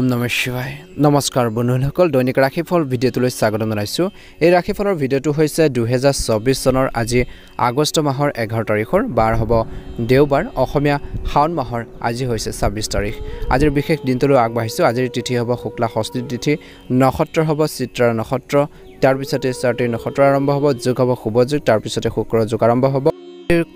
ওম নমঃ শিৱায় নমস্কাৰ বন্ধুসকল দৈনিক ৰাশিফল ভিডিঅ'টোলৈ স্বাগতম জনাইছো এই ৰাশিফলৰ ভিডিঅ'টো হৈছে 2024 চনৰ আজি আগষ্ট মাহৰ 11 তাৰিখৰ বাৰ হ'ব দেওবাৰ অসমীয়া শাওন মাহৰ আজি হৈছে 26 তাৰিখ আজিৰ বিশেষ দিনটোলৈ আগবাঢ়িছো আজিৰ তিথি হ'ব শুক্লা ষষ্ঠী তিথি নক্ষত্ৰ হ'ব চিত্ৰা নক্ষত্ৰ তাৰ পিছতে স্বাতী নক্ষত্ৰ আৰম্ভ হ'ব যোগ হ'ব শুভ যোগ তাৰ পিছতে শুক্ৰ যোগ আৰম্ভ হ'ব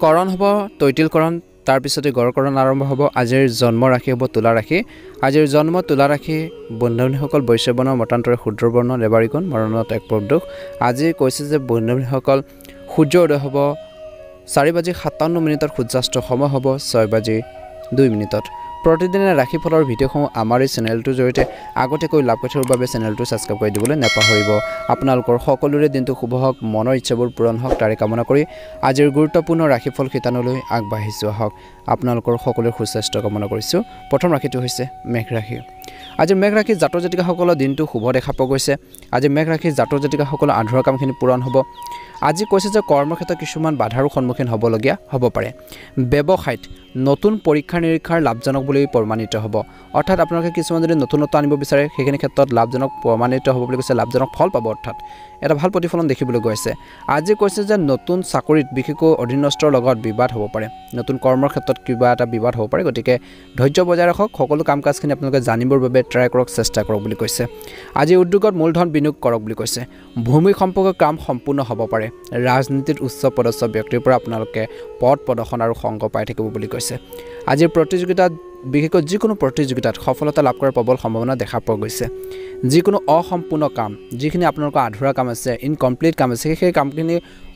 কৰণ হ'ব তৈতিল কৰণ তাৰ পিছতে গড়কৰণ আৰম্ভ হ'ব আজিৰ জন্ম ৰাশি হ'ব তুলা ৰাশি আজিৰ জন্ম তুলা ৰাশি বন্ধুসকল বৈশ্যবৰ্ণ মতান্তৰে ক্ষুদ্ৰবৰ্ণ ৰেবাৰিকণ মৰণত এক প্ৰদোষ আজি কৈছে যে বন্ধুসকল সূৰ্য উদয় হ'ব 4:57 সূৰ্যাস্ত সময় হ'ব 6:02 প্ৰতিদিনে ৰাশিফলৰ ভিডিঅ'সমূহ আমাৰ এই চেনেলটোৰ জৰিয়তে আগতেকৈ লাভ কৰিবৰ বাবে চেনেলটো ছাবস্ক্ৰাইব কৰি দিবলৈ নাপাহৰিব আপোনালোকৰ সকলোৰে দিনটো শুভ হওক মনৰ ইচ্ছাবোৰ পূৰণ হওক তাৰে কামনা কৰি আজিৰ গুৰুত্বপূৰ্ণ ৰাশিফল শিতানলৈ আগবাঢ়িছো হওক আপোনালোকৰ সকলোৰে সুস্বাস্থ্য কামনা কৰিছো প্ৰথম ৰাশিটো হৈছে মেঘ ৰাশি আজি মেঘ ৰাশি জাতক জাতিকাসকলৰ দিনটো শুভ দেখা পোৱা গৈছে আজি মেঘ ৰাশি জাতক জাতিকাসকলৰ আধৰুৱা কামখিনি পূৰণ হ'ব আজি কৈছে যে কৰ্মক্ষেত্ৰত কিছুমান বাধাৰ সন্মুখীন হ'বলগীয়া হ'ব পাৰে ব্যৱসায়ত নতুন পৰীক্ষা নিৰীক্ষাৰ লাভজনক বুলি প্ৰমাণিত হ'ব অৰ্থাৎ আপোনালোকে কিছুমান যদি নতুনত্ব আনিব বিচাৰে সেইখিনি ক্ষেত্ৰত লাভজনক প্ৰমাণিত হ'ব বুলি কৈছে লাভজনক ফল পাব অৰ্থাৎ এটা ভাল প্ৰতিফলন দেখিবলৈ গৈছে আজি কৈছে যে নতুন চাকৰিত বিশেষকৈ অধীনস্থৰ লগত বিবাদ হ'ব পাৰে নতুন কৰ্মৰ ক্ষেত্ৰত কিবা এটা বিবাদ হ'ব পাৰে গতিকে ধৈৰ্য বজাই ৰাখক সকলো কাম কাজখিনি আপোনালোকে জানিবৰ বাবে ট্ৰাই কৰক চেষ্টা কৰক বুলি কৈছে আজি উদ্যোগত মূলধন বিনিয়োগ কৰক বুলি কৈছে ভূমি সম্পৰ্কীয় কাম সম্পূৰ্ণ হ'ব পাৰে ৰাজনীতিত উচ্চ পদস্থ ব্যক্তিৰ পৰা আপোনালোকে পদ প্ৰদৰ্শন আৰু সংগ পাই থাকিব বুলি কৈছে আজিৰ প্ৰতিযোগিতাত বিশেষকৈ যিকোনো প্ৰতিযোগিতাত সফলতা লাভ কৰাৰ প্ৰবল সম্ভাৱনা দেখা পোৱা গৈছে যিকোনো অসম্পূৰ্ণ কাম যিখিনি আপোনালোকৰ আধৰুৱা কাম আছে ইনকমপ্লিট কাম আছে সেই কামখিনি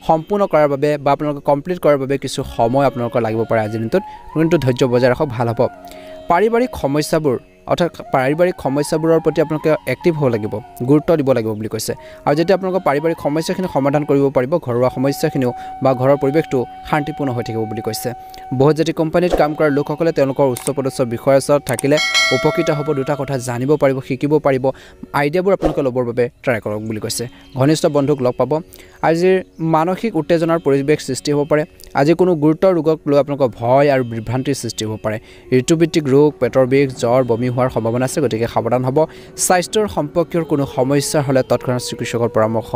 সম্পূৰ্ণ কৰাৰ বাবে বা আপোনালোকে কমপ্লিট কৰাৰ বাবে কিছু সময় আপোনালোকৰ লাগিব পাৰে আজিৰ দিনটোত কিন্তু ধৈৰ্য বজাই ৰাখক ভাল হ'ব পাৰিবাৰিক সমস্যাবোৰ অৰ্থাৎ পাৰিবাৰিক সমস্যাবোৰৰ প্ৰতি আপোনালোকে এক্টিভ হ'ব লাগিব গুৰুত্ব দিব লাগিব বুলি কৈছে আৰু যেতিয়া আপোনালোকৰ পাৰিবাৰিক সমস্যাখিনি সমাধান কৰিব পাৰিব ঘৰুৱা সমস্যাখিনিও বা ঘৰৰ পৰিৱেশটো শান্তিপূৰ্ণ হৈ থাকিব বুলি কৈছে বহুজাতিক কোম্পানীত কাম কৰা লোকসকলে তেওঁলোকৰ উচ্চ পদস্থ বিষয়াৰ ওচৰত থাকিলে উপকৃত হ'ব দুটা কথা জানিব পাৰিব শিকিব পাৰিব আইডিয়াবোৰ আপোনালোকে ল'বৰ বাবে ট্ৰাই কৰক বুলি কৈছে ঘনিষ্ঠ বন্ধুক লগ পাব আজিৰ মানসিক উত্তেজনাৰ পৰিৱেশ সৃষ্টি হ'ব পাৰে আজি কোনো গুৰুতৰ ৰোগক লৈ আপোনালোকৰ ভয় আৰু বিভ্ৰান্তিৰ সৃষ্টি হ'ব পাৰে ঋতুভিত্তিক ৰোগ পেটৰ বিষ জ্বৰ বমি হোৱাৰ সম্ভাৱনা আছে গতিকে সাৱধান হ'ব স্বাস্থ্যৰ সম্পৰ্কীয় কোনো সমস্যা হ'লে তৎক্ষণাত চিকিৎসকৰ পৰামৰ্শ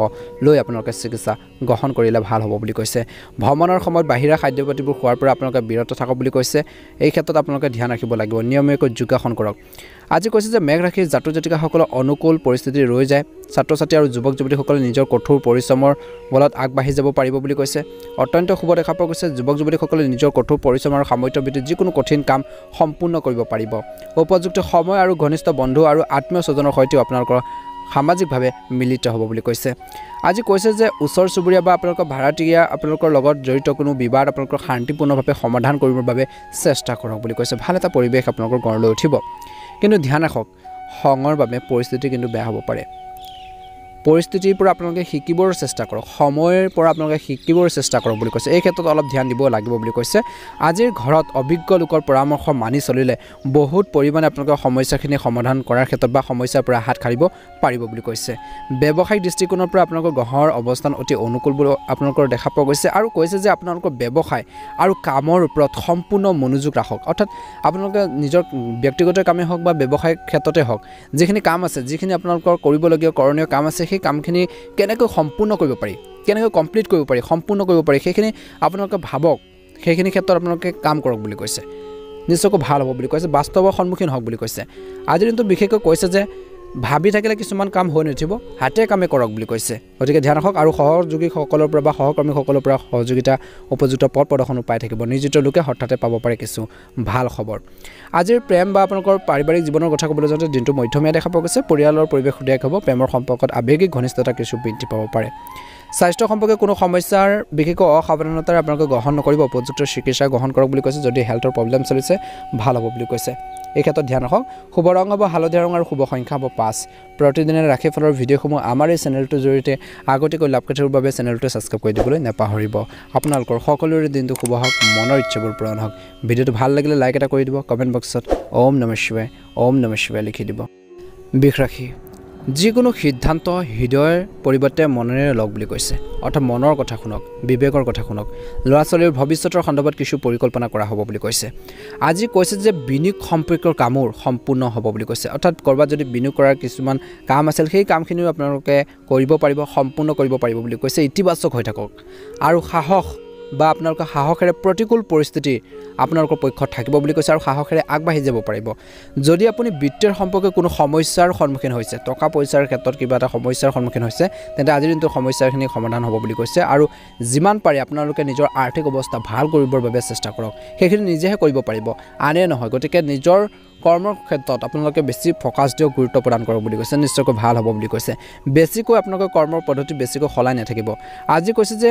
লৈ আপোনালোকে চিকিৎসা গ্ৰহণ কৰিলে ভাল হ'ব বুলি কৈছে ভ্ৰমণৰ সময়ত বাহিৰা খাদ্যপাতিবোৰ খোৱাৰ পৰা আপোনালোকে বিৰত থাকক বুলি কৈছে এই ক্ষেত্ৰত আপোনালোকে ধ্যান ৰাখিব লাগিব নিয়মীয়াকৈ যোগাসন কৰক আজি কৈছে যে মেঘ ৰাশিৰ জাতক জাতিকাসকলৰ অনুকূল পৰিস্থিতি ৰৈ যায় ছাত্ৰ ছাত্ৰী আৰু যুৱক যুৱতীসকলে নিজৰ কঠোৰ পৰিশ্ৰমৰ বলত আগবাঢ়ি যাব পাৰিব বুলি কৈছে অত্যন্ত শুভ দেখা পোৱা গৈছে যুৱক যুৱতীসকলে নিজৰ কঠোৰ পৰিশ্ৰম আৰু সামৰ্থ্যৰ ভিত্তিত যিকোনো কঠিন কাম সম্পূৰ্ণ কৰিব পাৰিব উপযুক্ত সময় আৰু ঘনিষ্ঠ বন্ধু আৰু আত্মীয় স্বজনৰ সৈতেও আপোনালোকৰ সামাজিকভাৱে মিলিত হ'ব বুলি কৈছে আজি কৈছে যে ওচৰ চুবুৰীয়া বা আপোনালোকৰ ভাড়াতীয়া আপোনালোকৰ লগত জড়িত কোনো বিবাদ আপোনালোকৰ শান্তিপূৰ্ণভাৱে সমাধান কৰিবৰ বাবে চেষ্টা কৰক বুলি কৈছে ভাল এটা পৰিৱেশ আপোনালোকৰ গঢ়লৈ উঠিব কিন্তু ধ্যান ৰাখক খঙৰ বাবে পৰিস্থিতি কিন্তু বেয়া হ'ব পাৰে পৰিস্থিতিৰ পৰা আপোনালোকে শিকিবৰ চেষ্টা কৰক সময়ৰ পৰা আপোনালোকে শিকিবৰ চেষ্টা কৰক বুলি কৈছে এই ক্ষেত্ৰত অলপ ধ্যান দিব লাগিব বুলি কৈছে আজিৰ ঘৰত অভিজ্ঞ লোকৰ পৰামৰ্শ মানি চলিলে বহুত পৰিমাণে আপোনালোকৰ সমস্যাখিনি সমাধান কৰাৰ ক্ষেত্ৰত বা সমস্যাৰ পৰা হাত সাৰিব পাৰিব বুলি কৈছে ব্যৱসায়িক দৃষ্টিকোণৰ পৰা আপোনালোকৰ গ্ৰহৰ অৱস্থান অতি অনুকূল বুলি আপোনালোকৰ দেখা পোৱা গৈছে আৰু কৈছে যে আপোনালোকৰ ব্যৱসায় আৰু কামৰ ওপৰত সম্পূৰ্ণ মনোযোগ ৰাখক অৰ্থাৎ আপোনালোকে নিজৰ ব্যক্তিগত কামেই হওক বা ব্যৱসায়িক ক্ষেত্ৰতে হওক যিখিনি কাম আছে যিখিনি আপোনালোকৰ কৰিবলগীয়া কৰণীয় কাম আছে সেই কামখিনি কেনেকৈ সম্পূৰ্ণ কৰিব পাৰি কেনেকৈ কমপ্লিট কৰিব পাৰি সম্পূৰ্ণ কৰিব পাৰি সেইখিনি আপোনালোকে ভাবক সেইখিনি ক্ষেত্ৰত আপোনালোকে কাম কৰক বুলি কৈছে নিশ্চয়কৈ ভাল হ'ব বুলি কৈছে বাস্তৱৰ সন্মুখীন হওক বুলি কৈছে আজিৰ দিনটো বিশেষকৈ কৈছে যে ভাবি থাকিলে কিছুমান কাম হৈ নুঠিব হাতে কামে কৰক বুলি কৈছে গতিকে ধ্যান ৰাখক আৰু সহযোগীসকলৰ পৰা বা সহকৰ্মীসকলৰ পৰা সহযোগিতা উপযুক্ত পথ প্ৰদৰ্শনো পাই থাকিব নিয়োজিত লোকে হঠাতে পাব পাৰে কিছু ভাল খবৰ আজিৰ প্ৰেম বা আপোনালোকৰ পাৰিবাৰিক জীৱনৰ কথা ক'বলৈ যাওঁতে দিনটো মধ্যমীয়া দেখা পোৱা গৈছে পৰিয়ালৰ পৰিৱেশ সুদীয়াক হ'ব প্ৰেমৰ সম্পৰ্কত আৱেগিক ঘনিষ্ঠতা কিছু বৃদ্ধি পাব পাৰে স্বাস্থ্য সম্পৰ্কে কোনো সমস্যাৰ বিশেষকৈ অসাৱধানতাৰে আপোনালোকে গ্ৰহণ নকৰিব উপযুক্ত চিকিৎসা গ্ৰহণ কৰক বুলি কৈছে যদি হেল্থৰ প্ৰব্লেম চলিছে ভাল হ'ব বুলি কৈছে এই ক্ষেত্ৰত ধ্যান ৰাখক শুভ ৰং হ'ব হালধীয়া ৰং আৰু শুভ সংখ্যা হ'ব 5 প্ৰতিদিনে ৰাশিফলৰ ভিডিঅ'সমূহ আমাৰ এই চেনেলটোৰ জৰিয়তে আগতীয়াকৈ লাভ কৰিবৰ বাবে চেনেলটো ছাবস্ক্ৰাইব কৰি দিবলৈ নাপাহৰিব আপোনালোকৰ সকলোৰে দিনটো শুভ হওক মনৰ ইচ্ছাবোৰ পূৰণ হওক ভিডিঅ'টো ভাল লাগিলে লাইক এটা কৰি দিব কমেণ্ট বক্সত ওম নমঃ শিৱায় লিখি দিব বৃষ ৰাশি যিকোনো সিদ্ধান্ত হৃদয়ৰ পৰিৱৰ্তে মনেৰে লওক বুলি কৈছে অৰ্থাৎ মনৰ কথা শুনক বিবেকৰ কথা শুনক ল'ৰা ছোৱালীৰ ভৱিষ্যতৰ সন্দৰ্ভত কিছু পৰিকল্পনা কৰা হ'ব বুলি কৈছে আজি কৈছে যে বিনিয়োগ সম্পৰ্কৰ কামৰ সম্পূৰ্ণ হ'ব বুলি কৈছে অৰ্থাৎ কৰবাত যদি বিনিয়োগ কৰাৰ কিছুমান কাম আছিল সেই কামখিনিও আপোনালোকে কৰিব পাৰিব সম্পূৰ্ণ কৰিব পাৰিব বুলি কৈছে ইতিবাচক হৈ থাকক আৰু সাহস বা আপোনালোকৰ সাহসেৰে প্ৰতিকূল পৰিস্থিতি আপোনালোকৰ পক্ষত থাকিব বুলি কৈছে আৰু সাহসেৰে আগবাঢ়ি যাব পাৰিব যদি আপুনি বিত্তৰ সম্পৰ্কে কোনো সমস্যাৰ সন্মুখীন হৈছে টকা পইচাৰ ক্ষেত্ৰত কিবা এটা সমস্যাৰ সন্মুখীন হৈছে তেন্তে আজিৰ দিনটোৰ সমস্যাখিনি সমাধান হ'ব বুলি কৈছে আৰু যিমান পাৰে আপোনালোকে নিজৰ আৰ্থিক অৱস্থা ভাল কৰিবৰ বাবে চেষ্টা কৰক সেইখিনি নিজেহে কৰিব পাৰিব আনে নহয় গতিকে নিজৰ কৰ্মৰ ক্ষেত্ৰত আপোনালোকে বেছি ফোকাস দিয়ক গুৰুত্ব প্ৰদান কৰক বুলি কৈছে নিশ্চয়কৈ ভাল হ'ব বুলি কৈছে বেছিকৈ আপোনালোকৰ কৰ্মৰ পদ্ধতি বেছিকৈ সলাই নাথাকিব আজি কৈছে যে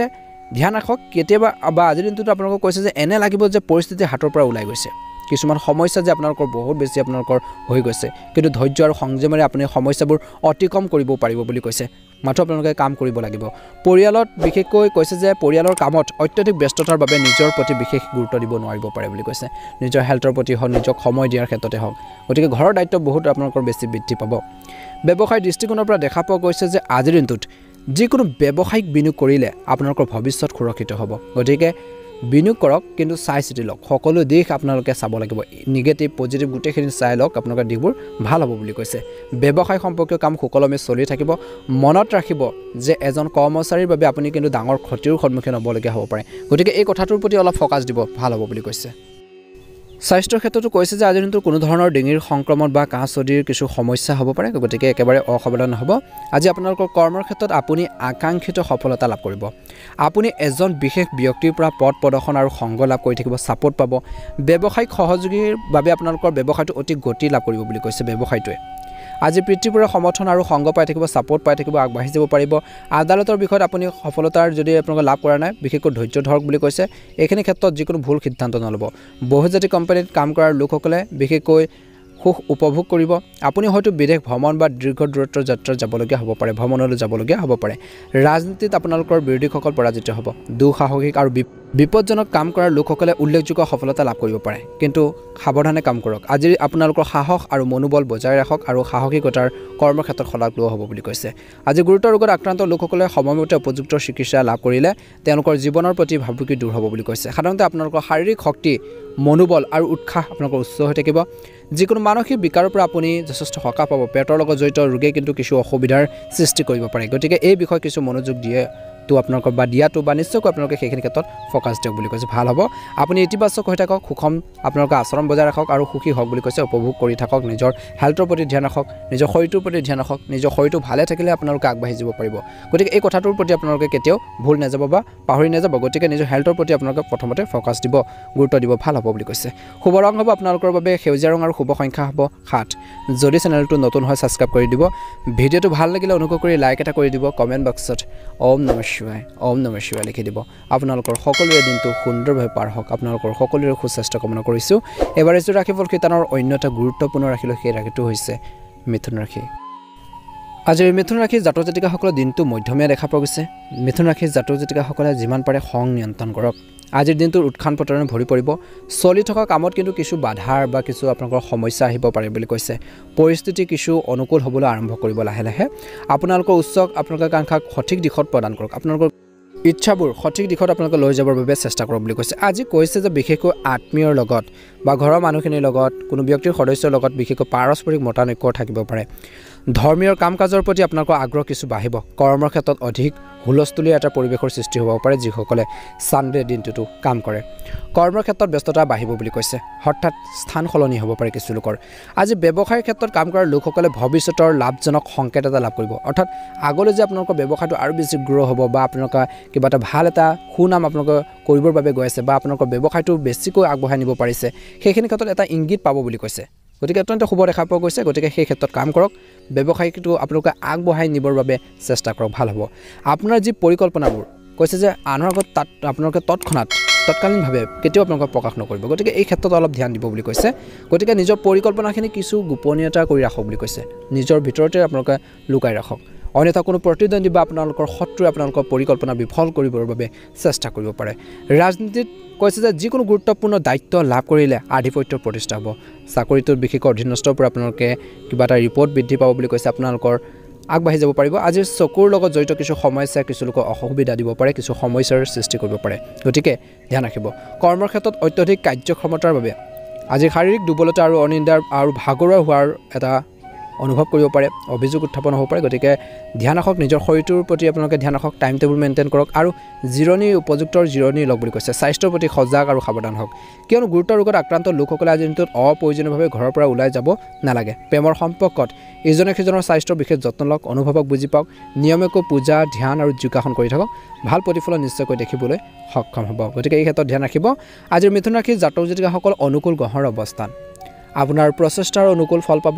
ধ্যান ৰাখক কেতিয়াবা বা আজিৰ দিনটোত আপোনালোকক কৈছে যে এনে লাগিব যে পৰিস্থিতি হাতৰ পৰা ওলাই গৈছে কিছুমান সমস্যা যে আপোনালোকৰ বহুত বেছি আপোনালোকৰ হৈ গৈছে কিন্তু ধৈৰ্য আৰু সংযমেৰে আপুনি সমস্যাবোৰ অতিক্ৰম কৰিব পাৰিব বুলি কৈছে মাত্ৰ আপোনালোকে কাম কৰিব লাগিব পৰিয়ালত বিশেষকৈ কৈছে যে পৰিয়ালৰ কামত অত্যধিক ব্যস্ততাৰ বাবে নিজৰ প্ৰতি বিশেষ গুৰুত্ব দিব নোৱাৰিব পাৰে বুলি কৈছে নিজৰ হেল্থৰ প্ৰতি হওক নিজক সময় দিয়াৰ ক্ষেত্ৰতে হওক গতিকে ঘৰৰ দায়িত্ব বহুত আপোনালোকৰ বেছি বৃদ্ধি পাব ব্যৱসায় দৃষ্টিকোণৰ পৰা দেখা পোৱা গৈছে যে আজিৰ দিনটোত যিকোনো ব্যৱসায়িক বিনিয়োগ কৰিলে আপোনালোকৰ ভৱিষ্যত সুৰক্ষিত হ'ব গতিকে বিনিয়োগ কৰক কিন্তু চাই চিতি লওক সকলো দিশ আপোনালোকে চাব লাগিব নিগেটিভ পজিটিভ গোটেইখিনি চাই লওক আপোনালোকৰ দিশবোৰ ভাল হ'ব বুলি কৈছে ব্যৱসায় সম্পৰ্কীয় কাম সুকলমে চলি থাকিব মনত ৰাখিব যে এজন কৰ্মচাৰীৰ বাবে আপুনি কিন্তু ডাঙৰ ক্ষতিৰ সন্মুখীন হ'বলগীয়া হ'ব পাৰে গতিকে এই কথাটোৰ প্ৰতি অলপ ফোকাস দিব ভাল হ'ব বুলি কৈছে স্বাস্থ্যৰ ক্ষেত্ৰতো কৈছে যে আজিৰ দিনটোৰ কোনো ধৰণৰ ডিঙিৰ সংক্ৰমণ বা কাহ চৰ্দিৰ কিছু সমস্যা হ'ব পাৰে গতিকে একেবাৰে অসাৱধান হ'ব আজি আপোনালোকৰ কৰ্মৰ ক্ষেত্ৰত আপুনি আকাংক্ষিত সফলতা লাভ কৰিব আপুনি এজন বিশেষ ব্যক্তিৰ পৰা পদ প্ৰদৰ্শন আৰু সংগ লাভ কৰি থাকিব ছাপোৰ্ট পাব ব্যৱসায়িক সহযোগীৰ বাবে আপোনালোকৰ ব্যৱসায়টো অতি গতি লাভ কৰিব বুলি কৈছে ব্যৱসায়টোৱে আজি পিতৃপুৰৰ সমৰ্থন আৰু সংগ পাই থাকিব ছাপোৰ্ট পাই থাকিব আগবাঢ়ি যাব পাৰিব আদালতৰ বিষয়ত আপুনি সফলতাৰ যদি আপোনালোকে লাভ কৰা নাই বিশেষকৈ ধৈৰ্য ধৰক বুলি কৈছে এইখিনি ক্ষেত্ৰত যিকোনো ভুল সিদ্ধান্ত নল'ব বহুজাতিক কোম্পানীত কাম কৰাৰ লোকসকলে বিশেষকৈ সুখ উপভোগ কৰিব আপুনি হয়তো বিদেশ ভ্ৰমণ বা দীৰ্ঘ দূৰত্বৰ যাত্ৰাত যাবলগীয়া হ'ব পাৰে ভ্ৰমণলৈ যাবলগীয়া হ'ব পাৰে ৰাজনীতিত আপোনালোকৰ বিৰোধীসকল পৰাজিত হ'ব দুঃসাহসিক আৰু বিপদজনক কাম কৰাৰ লোকসকলে উল্লেখযোগ্য সফলতা লাভ কৰিব পাৰে কিন্তু সাৱধানে কাম কৰক আজি আপোনালোকৰ সাহস আৰু মনোবল বজাই ৰাখক আৰু সাহসিকতাৰ কৰ্মক্ষেত্ৰত সলাগ লোৱা হ'ব বুলি কৈছে আজি গুৰুতৰ ৰোগত আক্ৰান্ত লোকসকলে সময়মতে উপযুক্ত চিকিৎসা লাভ কৰিলে তেওঁলোকৰ জীৱনৰ প্ৰতি ভাবুকি দূৰ হ'ব বুলি কৈছে সাধাৰণতে আপোনালোকৰ শাৰীৰিক শক্তি মনোবল আৰু উৎসাহ আপোনালোকৰ উচ্চ হৈ থাকিব যিকোনো মানসিক বিকাৰৰ পৰা আপুনি যথেষ্ট সকাহ পাব পেটৰ লগত জড়িত ৰোগে কিন্তু কিছু অসুবিধাৰ সৃষ্টি কৰিব পাৰে গতিকে এই বিষয়ে কিছু মনোযোগ দিয়ে তো আপোনালোকৰ বা দিয়াটো বা নিশ্চয়কৈ আপোনালোকে সেইখিনি ক্ষেত্ৰত ফোকাছ দিয়ক বুলি কৈছে ভাল হ'ব আপুনি ইতিবাচক হৈ থাকক সুষম আপোনালোকে আচৰণ বজাই ৰাখক আৰু সুখী হওক বুলি কৈছে উপভোগ কৰি থাকক নিজৰ হেল্থৰ প্ৰতি ধ্যান ৰাখক নিজৰ শৰীৰটোৰ প্ৰতি ধ্যান ৰাখক নিজৰ শৰীৰটো ভালে থাকিলে আপোনালোকে আগবাঢ়ি যাব পাৰিব গতিকে এই কথাটোৰ প্ৰতি আপোনালোকে কেতিয়াও ভুল নাযাব বা পাহৰি নাযাব গতিকে নিজৰ হেল্থৰ প্ৰতি আপোনালোকে প্ৰথমতে ফোকাছ দিব গুৰুত্ব দিব ভাল হ'ব বুলি কৈছে শুভ ৰং হ'ব আপোনালোকৰ বাবে সেউজীয়া ৰং আৰু শুভ সংখ্যা হ'ব 7 যদি চেনেলটো নতুন হয় সাবস্ক্ৰাইব কৰি দিব ভিডিঅ'টো ভাল লাগিলে অনুগ্ৰহ কৰি লাইক এটা কৰি দিব কমেণ্ট বক্সত ওম নমঃ শিৱায় লিখি দিব আপোনালোকৰ সকলোৰে দিনটো সুন্দৰভাৱে পাৰ হওক আপোনালোকৰ সকলোৰে সুস্বাস্থ্য কামনা কৰিছোঁ এবাৰ এযোৰ ৰাশিফল কীৰ্তনৰ অন্য এটা গুৰুত্বপূৰ্ণ ৰাশি লৈ সেই ৰাশিটো হৈছে মিথুন ৰাশি আজিৰ মিথুন ৰাশিৰ জাতক জাতিকাসকলৰ দিনটো মধ্যমীয়া দেখা পোৱা গৈছে মিথুন ৰাশিৰ জাতক জাতিকাসকলে যিমান পাৰে খং নিয়ন্ত্ৰণ কৰক আজিৰ দিনটোৰ উৎখান পতনে ভৰি পৰিব চলি থকা কামত কিন্তু কিছু বাধাৰ বা কিছু আপোনালোকৰ সমস্যা আহিব পাৰে বুলি কৈছে পৰিস্থিতি কিছু অনুকূল হ'বলৈ আৰম্ভ কৰিব লাহে লাহে আপোনালোকৰ উচ্চ আপোনালোকৰ আকাংক্ষাক সঠিক দিশত প্ৰদান কৰক আপোনালোকৰ ইচ্ছাবোৰ সঠিক দিশত আপোনালোকে লৈ যাবৰ বাবে চেষ্টা কৰক বুলি কৈছে আজি কৈছে যে বিশেষকৈ আত্মীয়ৰ লগত বা ঘৰৰ মানুহখিনিৰ লগত কোনো ব্যক্তিৰ সদস্যৰ লগত বিশেষকৈ পাৰস্পৰিক মতানৈক্য থাকিব পাৰে ধৰ্মীয় কাম কাজৰ প্ৰতি আপোনালোকৰ আগ্ৰহ কিছু বাঢ়িব কৰ্মৰ ক্ষেত্ৰত অধিক হুলস্থুলীয়া এটা পৰিৱেশৰ সৃষ্টি হ'ব পাৰে যিসকলে সানডে দিনটোতো কাম কৰে কৰ্মৰ ক্ষেত্ৰত ব্যস্ততা বাঢ়িব বুলি কৈছে হঠাৎ স্থান সলনি হ'ব পাৰে কিছু লোকৰ আজি ব্যৱসায়ৰ ক্ষেত্ৰত কাম কৰা লোকসকলে ভৱিষ্যতৰ লাভজনক সংকেত এটা লাভ কৰিব অৰ্থাৎ আগলৈ যে আপোনালোকৰ ব্যৱসায়টো আৰু বেছি গ্ৰ' হ'ব বা আপোনালোকে কিবা এটা ভাল এটা সুনাম আপোনালোকে কৰিবৰ বাবে গৈ আছে বা আপোনালোকৰ ব্যৱসায়টো বেছিকৈ আগবঢ়াই নিব পাৰিছে সেইখিনি ক্ষেত্ৰত এটা ইংগিত পাব বুলি কৈছে গতিকে অত্যন্ত শুভ দেখা পোৱা গৈছে গতিকে সেই ক্ষেত্ৰত কাম কৰক ব্যৱসায়টো আপোনালোকে আগবঢ়াই নিবৰ বাবে চেষ্টা কৰক ভাল হ'ব আপোনাৰ যি পৰিকল্পনাবোৰ কৈছে যে আনৰ আগত তাত আপোনালোকে তৎকালীনভাৱে কেতিয়াও আপোনালোকক প্ৰকাশ নকৰিব গতিকে এই ক্ষেত্ৰত অলপ ধ্যান দিব বুলি কৈছে গতিকে নিজৰ পৰিকল্পনাখিনি কিছু গোপনীয়তা কৰি ৰাখক বুলি কৈছে নিজৰ ভিতৰতে আপোনালোকে লুকাই ৰাখক অন্যথা কোনো প্ৰতিদ্বন্দ্বী বা আপোনালোকৰ শত্ৰুৱে আপোনালোকৰ পৰিকল্পনা বিফল কৰিবৰ বাবে চেষ্টা কৰিব পাৰে ৰাজনীতিত কৈছে যে যিকোনো গুৰুত্বপূৰ্ণ দায়িত্ব লাভ কৰিলে আধিপত্যৰ প্ৰতিষ্ঠা হ'ব চাকৰিটোত বিশেষকৈ অধীনস্থৰ পৰা আপোনালোকে কিবা এটা ৰিপৰ্ট বৃদ্ধি পাব বুলি কৈছে আপোনালোকৰ আগবাঢ়ি যাব পাৰিব আজিৰ চকুৰ লগত জড়িত কিছু সমস্যা কিছু লোকক অসুবিধা দিব পাৰে কিছু সমস্যাৰ সৃষ্টি কৰিব পাৰে গতিকে ধ্যান ৰাখিব কৰ্মৰ ক্ষেত্ৰত অত্যধিক কাৰ্যক্ষমতাৰ বাবে আজি শাৰীৰিক দুৰ্বলতা আৰু অনিন্দাৰ আৰু ভাগৰুৱা হোৱাৰ এটা অনুভৱ কৰিব পাৰে অভিযোগ উত্থাপন হ'ব পাৰে গতিকে ধ্যান ৰাখক নিজৰ শৰীৰটোৰ প্ৰতি আপোনালোকে ধ্যান ৰাখক টাইম টেবুল মেইনটেইন কৰক আৰু জিৰণি উপযুক্ত জিৰণি লওক বুলি কৈছে স্বাস্থ্যৰ প্ৰতি সজাগ আৰু সাৱধান হওক কিয়নো গুৰুতৰ ৰোগত আক্ৰান্ত লোকসকলে আজিৰ দিনটোত অপ্ৰয়োজনীয়ভাৱে ঘৰৰ পৰা ওলাই যাব নালাগে প্ৰেমৰ সম্পৰ্কত ইজনে সিজনৰ স্বাস্থ্যৰ বিশেষ যত্ন লওক অনুভৱক বুজি পাওক নিয়মীয়াকৈ পূজা ধ্যান আৰু যোগাসন কৰি থাকক ভাল প্ৰতিফলন নিশ্চয়কৈ দেখিবলৈ সক্ষম হ'ব গতিকে এই ক্ষেত্ৰত ধ্যান ৰাখিব আজিৰ মিথুন ৰাশিৰ জাতক জাতিকাসকল অনুকূল গ্ৰহৰ অৱস্থান আপোনাৰ প্ৰচেষ্টাৰ অনুকূল ফল পাব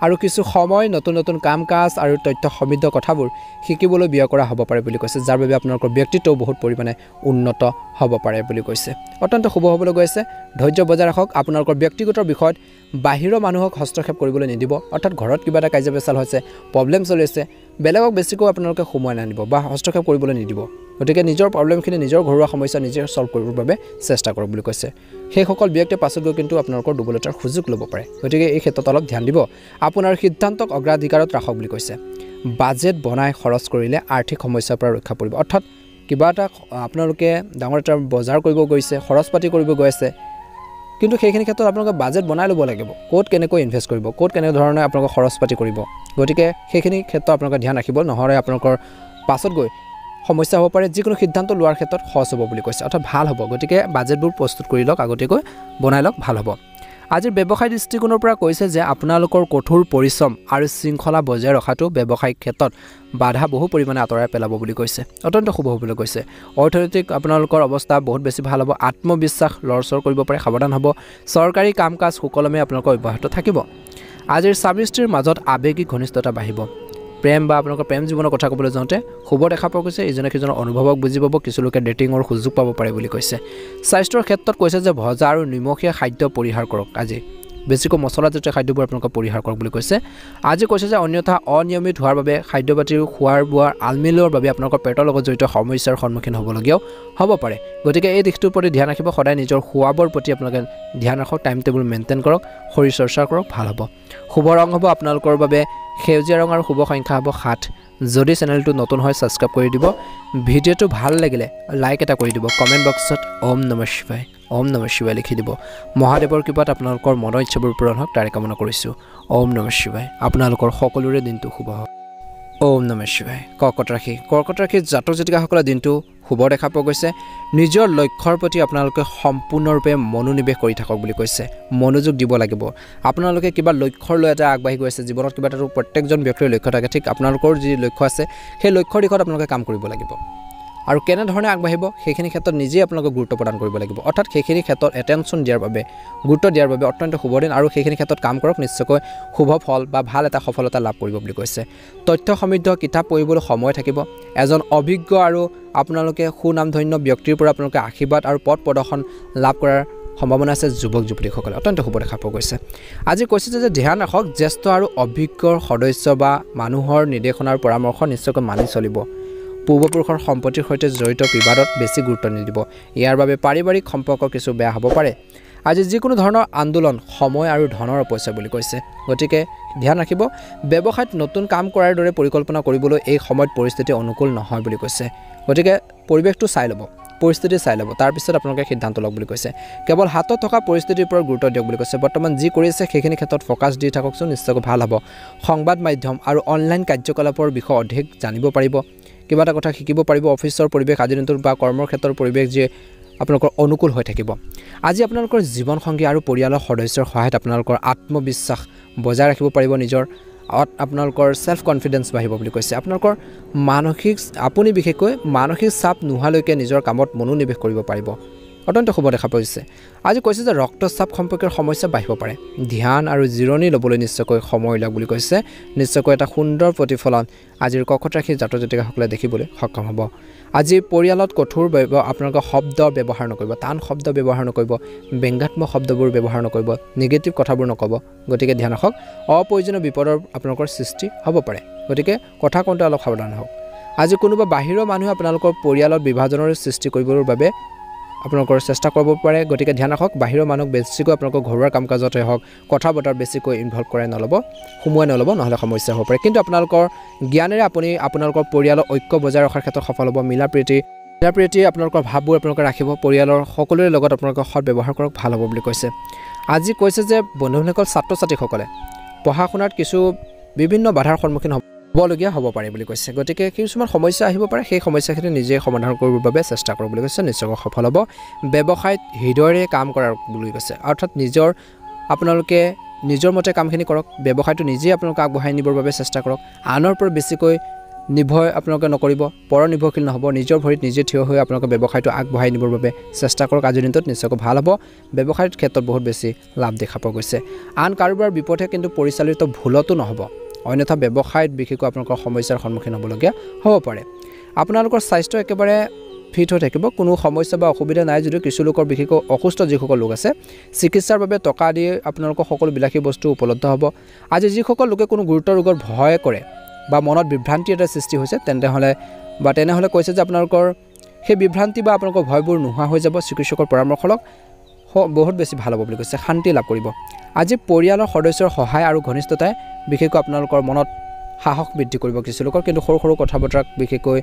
আৰু কিছু সময় নতুন নতুন কাম কাজ আৰু তথ্য সমৃদ্ধ কথাবোৰ শিকিবলৈ ব্যয় কৰা হ'ব পাৰে বুলি কৈছে যাৰ বাবে আপোনালোকৰ ব্যক্তিত্ব বহুত পৰিমাণে উন্নত হ'ব পাৰে বুলি কৈছে অত্যন্ত শুভ হ'বলৈ গৈছে ধৈৰ্য বজাই ৰাখক আপোনালোকৰ ব্যক্তিগত বিষয়ত বাহিৰৰ মানুহক হস্তক্ষেপ কৰিবলৈ নিদিব অৰ্থাৎ ঘৰত কিবা এটা কাৰ্য পেচাল হৈছে প্ৰব্লেম চলি আছে বেলেগক বেছিকৈ আপোনালোকে সময় নানিব বা হস্তক্ষেপ কৰিবলৈ নিদিব গতিকে নিজৰ প্ৰব্লেমখিনি নিজৰ ঘৰুৱা সমস্যা নিজে সলভ কৰিবৰ বাবে চেষ্টা কৰক বুলি কৈছে সেইসকল ব্যক্তিয়ে পাছত গৈ কিন্তু আপোনালোকৰ দুৰ্বলতাৰ সুযোগ ল'ব পাৰে গতিকে এই ক্ষেত্ৰত অলপ ধ্যান দিব আপোনাৰ সিদ্ধান্তক অগ্ৰাধিকাৰত ৰাখক বুলি কৈছে বাজেট বনাই খৰচ কৰিলে আৰ্থিক সমস্যাৰ পৰা ৰক্ষা পৰিব অৰ্থাৎ কিবা এটা আপোনালোকে ডাঙৰ এটা বজাৰ কৰিব গৈছে খৰচ পাতি কৰিব গৈ আছে কিন্তু সেইখিনি ক্ষেত্ৰত আপোনালোকে বাজেট বনাই ল'ব লাগিব ক'ত কেনেকৈ ইনভেষ্ট কৰিব ক'ত কেনেধৰণে আপোনালোকে খৰচ পাতি কৰিব গতিকে সেইখিনি ক্ষেত্ৰত আপোনালোকে ধ্যান ৰাখিব নহ'লে আপোনালোকৰ পাছত গৈ সমস্যা হ'ব পাৰে যিকোনো সিদ্ধান্ত লোৱাৰ ক্ষেত্ৰত সহজ হ'ব বুলি কৈছে অৰ্থাৎ ভাল হ'ব গতিকে বাজেটবোৰ প্ৰস্তুত কৰি লওক আগতীয়াকৈ বনাই লওক ভাল হ'ব আজিৰ ব্যৱসায় দৃষ্টিকোণৰ পৰা কৈছে যে আপোনালোকৰ কঠোৰ পৰিশ্ৰম আৰু শৃংখলা বজাই ৰখাটো ব্যৱসায়িক ক্ষেত্ৰত বাধা বহু পৰিমাণে আঁতৰাই পেলাব বুলি কৈছে অত্যন্ত শুভ হ'বলৈ কৈছে অৰ্থনৈতিক আপোনালোকৰ অৱস্থা বহুত বেছি ভাল হ'ব আত্মবিশ্বাস লৰচৰ কৰিব পাৰে সাৱধান হ'ব চৰকাৰী কাম কাজ সুকলমে আপোনালোকৰ অব্যাহত থাকিব আজিৰ স্বামী স্ত্ৰীৰ মাজত আৱেগিক ঘনিষ্ঠতা বাঢ়িব প্ৰেম বা আপোনালোকৰ প্ৰেম জীৱনৰ কথা ক'বলৈ যাওঁতে শুভ দেখা পোৱা গৈছে ইজনে সিজনৰ অনুভৱক বুজি পাব কিছু লোকে ডেটিঙৰ সুযোগ পাব পাৰে বুলি কৈছে স্বাস্থ্যৰ ক্ষেত্ৰত কৈছে যে ভজা আৰু নিমখীয়া খাদ্য পৰিহাৰ কৰক আজি বেছিকৈ মছলাজাতীয় খাদ্যবোৰ আপোনালোকে পৰিহাৰ কৰক বুলি কৈছে আজি কৈছে যে অন্যথা অনিয়মিত হোৱাৰ বাবে খাদ্যপাতিৰ খোৱাৰ বোৱাৰ আলমিলৰ বাবে আপোনালোকৰ পেটৰ লগত জড়িত সমস্যাৰ সন্মুখীন হ'বলগীয়াও হ'ব পাৰে গতিকে এই দিশটোৰ প্ৰতি ধ্যান ৰাখিব সদায় নিজৰ খোৱাবৰ প্ৰতি আপোনালোকে ধ্যান ৰাখক টাইম টেবুল মেইনটেইন কৰক শৰীৰ চৰ্চা কৰক ভাল হ'ব শুভ ৰং হ'ব আপোনালোকৰ বাবে সেউজীয়া ৰং আৰু শুভ সংখ্যা হ'ব 7 যদি চেনেলটো নতুন হয় সাবস্ক্ৰাইব কৰি দিব ভিডিঅ'টো ভাল লাগিলে লাইক এটা কৰি দিব কমেণ্ট বক্সত ওম নমঃ শিৱায় লিখি দিব মহাদেৱৰ কৃপাত আপোনালোকৰ মনৰ ইচ্ছাবোৰ পূৰণ হওক তাৰে কামনা কৰিছোঁ ওম নমঃ শিৱায় আপোনালোকৰ সকলোৰে দিনটো শুভ হওক ওম নমঃ শিৱায় কৰ্কট ৰাশি জাতক জাতিকাসকলৰ দিনটো শুভ দেখা পোৱা গৈছে নিজৰ লক্ষ্যৰ প্ৰতি আপোনালোকে সম্পূৰ্ণৰূপে মনোনিৱেশ কৰি থাকক বুলি কৈছে মনোযোগ দিব লাগিব আপোনালোকে কিবা লক্ষ্যৰ লৈ এটা আগবাঢ়ি গৈছে জীৱনত কিবা এটা প্ৰত্যেকজন ব্যক্তিৰ লক্ষ্য থাকে ঠিক আপোনালোকৰ যি লক্ষ্য আছে সেই লক্ষ্যৰ দিশত আপোনালোকে কাম কৰিব লাগিব আৰু কেনেধৰণে আগবাঢ়িব সেইখিনি ক্ষেত্ৰত নিজে আপোনালোকে গুৰুত্ব প্ৰদান কৰিব লাগিব অৰ্থাৎ সেইখিনি ক্ষেত্ৰত এটেনশ্যন দিয়াৰ বাবে গুৰুত্ব দিয়াৰ বাবে অত্যন্ত শুভ দিন আৰু সেইখিনি ক্ষেত্ৰত কাম কৰক নিশ্চয়কৈ শুভ ফল বা ভাল এটা সফলতা লাভ কৰিব বুলি কৈছে তথ্য সমৃদ্ধ কিতাপ পঢ়িবলৈ সময় থাকিব এজন অভিজ্ঞ আৰু আপোনালোকে সুনামধন্য ব্যক্তিৰ পৰা আপোনালোকে আশীৰ্বাদ আৰু পথ প্ৰদৰ্শন লাভ কৰাৰ সম্ভাৱনা আছে যুৱক যুৱতীসকলে অত্যন্ত শুভ দেখা পোৱা গৈছে আজি কৈছে যে ধ্যান ৰাখক জ্যেষ্ঠ আৰু অভিজ্ঞ সদস্য বা মানুহৰ নিৰ্দেশনাৰ পৰামৰ্শ নিশ্চয়কৈ মানি চলিব পূৰ্বপুৰুষৰ সম্পত্তিৰ সৈতে জড়িত বিবাদত বেছি গুৰুত্ব নিদিব ইয়াৰ বাবে পাৰিবাৰিক সম্পৰ্ক কিছু বেয়া হ'ব পাৰে আজি যিকোনো ধৰণৰ আন্দোলন সময় আৰু ধনৰ অপচয় বুলি কৈছে গতিকে ধ্যান ৰাখিব ব্যৱসায়ত নতুন কাম কৰাৰ দৰে পৰিকল্পনা কৰিবলৈ এই সময়ত পৰিস্থিতি অনুকূল নহয় বুলি কৈছে গতিকে পৰিৱেশটো চাই ল'ব পৰিস্থিতি চাই ল'ব তাৰ পিছত আপোনালোকে সিদ্ধান্ত লওক বুলি কৈছে কেৱল হাতত থকা পৰিস্থিতিৰ ওপৰত গুৰুত্ব দিয়ক বুলি কৈছে বৰ্তমান যি কৰি আছে সেইখিনি ক্ষেত্ৰত ফ'কাছ দি থাককচোন নিশ্চয়কৈ ভাল হ'ব সংবাদ মাধ্যম আৰু অনলাইন কাৰ্যকলাপৰ বিষয়ে অধিক জানিব পাৰিব কিবা এটা কথা শিকিব পাৰিব অফিচৰ পৰিৱেশ আজিৰ দিনটোৰ বা কৰ্মৰ ক্ষেত্ৰৰ পৰিৱেশ যি আপোনালোকৰ অনুকূল হৈ থাকিব আজি আপোনালোকৰ জীৱনসংগী আৰু পৰিয়ালৰ সদস্যৰ সহায়ত আপোনালোকৰ আত্মবিশ্বাস বজাই ৰাখিব পাৰিব নিজৰ আপোনালোকৰ সেলফ কনফিডেন্স বাঢ়িব বুলি কৈছে আপোনালোকৰ আপুনি বিশেষকৈ মানসিক চাপ নোহোৱালৈকে নিজৰ কামত মনোনিৱেশ কৰিব পাৰিব অত্যন্ত শুভ দেখা পাইছে আজি কৈছে যে ৰক্তচাপ সম্পৰ্কীয় সমস্যা বাঢ়িব পাৰে ধ্যান আৰু জিৰণি ল'বলৈ নিশ্চয়কৈ সময় উলিয়াওক বুলি কৈছে নিশ্চয়কৈ এটা সুন্দৰ প্ৰতিফলন আজিৰ কৰ্কট ৰাশিৰ জাতক জাতিকাসকলে দেখিবলৈ সক্ষম হ'ব আজি পৰিয়ালত কঠোৰ আপোনালোকৰ শব্দ ব্যৱহাৰ নকৰিব টান শব্দ ব্যৱহাৰ নকৰিব ব্যংগাত্মক শব্দবোৰ ব্যৱহাৰ নকৰিব নিগেটিভ কথাবোৰ নক'ব গতিকে ধ্যান ৰাখক অপ্ৰয়োজনীয় বিপদৰ আপোনালোকৰ সৃষ্টি হ'ব পাৰে গতিকে কথা কওঁতে অলপ সাৱধান হওক আজি কোনোবা বাহিৰৰ মানুহে আপোনালোকৰ পৰিয়ালত বিভাজনৰ সৃষ্টি কৰিবৰ বাবে আপোনালোকৰ চেষ্টা কৰিব পাৰে গতিকে ধ্যান ৰাখক বাহিৰৰ মানুহ বেছিকৈ আপোনালোকৰ ঘৰুৱা কাম কাজতে হওক কথা বতৰা বেছিকৈ ইনভলভ কৰাই নল'ব সোমোৱাই নল'ব নহ'লে সমস্যা হ'ব পাৰে কিন্তু আপোনালোকৰ জ্ঞানেৰে আপুনি আপোনালোকৰ পৰিয়ালৰ ঐক্য বজাই ৰখাৰ ক্ষেত্ৰত সফল হ'ব মিলা প্ৰীতি আপোনালোকৰ ভাৱবোৰ আপোনালোকে ৰাখিব পৰিয়ালৰ সকলোৰে লগত আপোনালোকে সৎ ব্যৱহাৰ কৰক ভাল হ'ব বুলি কৈছে আজি কৈছে যে বন্ধুসকল ছাত্ৰ ছাত্ৰীসকলে পঢ়া শুনাত কিছু বিভিন্ন বাধাৰ সন্মুখীন হ'বলগীয়া হ'ব পাৰে বুলি কৈছে গতিকে কিছুমান সমস্যা আহিব পাৰে সেই সমস্যাখিনি নিজে সমাধান কৰিবৰ বাবে চেষ্টা কৰক বুলি কৈছে নিশ্চয় সফল হ'ব ব্যৱসায়ত হৃদয়ৰে কাম কৰাৰ বুলি কৈছে অৰ্থাৎ আপোনালোকে নিজৰ মতে কামখিনি কৰক ব্যৱসায়টো নিজে আপোনালোকে আগবঢ়াই নিবৰ বাবে চেষ্টা কৰক আনৰ পৰা বেছিকৈ নিৰ্ভৰ আপোনালোকে নকৰিব পৰনিৰ্ভৰশীল নহ'ব নিজৰ ভৰিত নিজে থিয় হৈ আপোনালোকে ব্যৱসায়টো আগবঢ়াই নিবৰ বাবে চেষ্টা কৰক আজিৰ দিনটোত নিশ্চয়কৈ ভাল হ'ব ব্যৱসায়ৰ ক্ষেত্ৰত বহুত বেছি লাভ দেখা পোৱা গৈছে আন কাৰোবাৰ বিপথে কিন্তু পৰিচালিত ভুলতো নহ'ব অন্যথা ব্যৱসায়ত বিশেষকৈ আপোনালোকৰ সমস্যাৰ সন্মুখীন হ'বলগীয়া হ'ব পাৰে আপোনালোকৰ স্বাস্থ্য একেবাৰে ফিট হৈ থাকিব কোনো সমস্যা বা অসুবিধা নাই যদিও কিছু লোকৰ বিশেষকৈ অসুস্থ যিসকল লোক আছে চিকিৎসাৰ বাবে টকা দি আপোনালোকৰ সকলো বিলাসী বস্তু উপলব্ধ হ'ব আজি যিসকল লোকে কোনো গুৰুতৰ ৰোগৰ ভয় কৰে বা মনত বিভ্ৰান্তি এটা সৃষ্টি হৈছে তেনেহ'লে কৈছে যে আপোনালোকৰ সেই বিভ্ৰান্তি বা আপোনালোকৰ ভয়বোৰ নোহোৱা হৈ যাব চিকিৎসকৰ পৰামৰ্শ লওক বহুত বেছি ভাল হ'ব বুলি কৈছে শান্তি লাভ কৰিব আজি পৰিয়ালৰ সদস্যৰ সহায় আৰু ঘনিষ্ঠতাই বিশেষকৈ আপোনালোকৰ মনত সাহস বৃদ্ধি কৰিব কিছু লোকৰ কিন্তু সৰু কথা বতৰাক বিশেষকৈ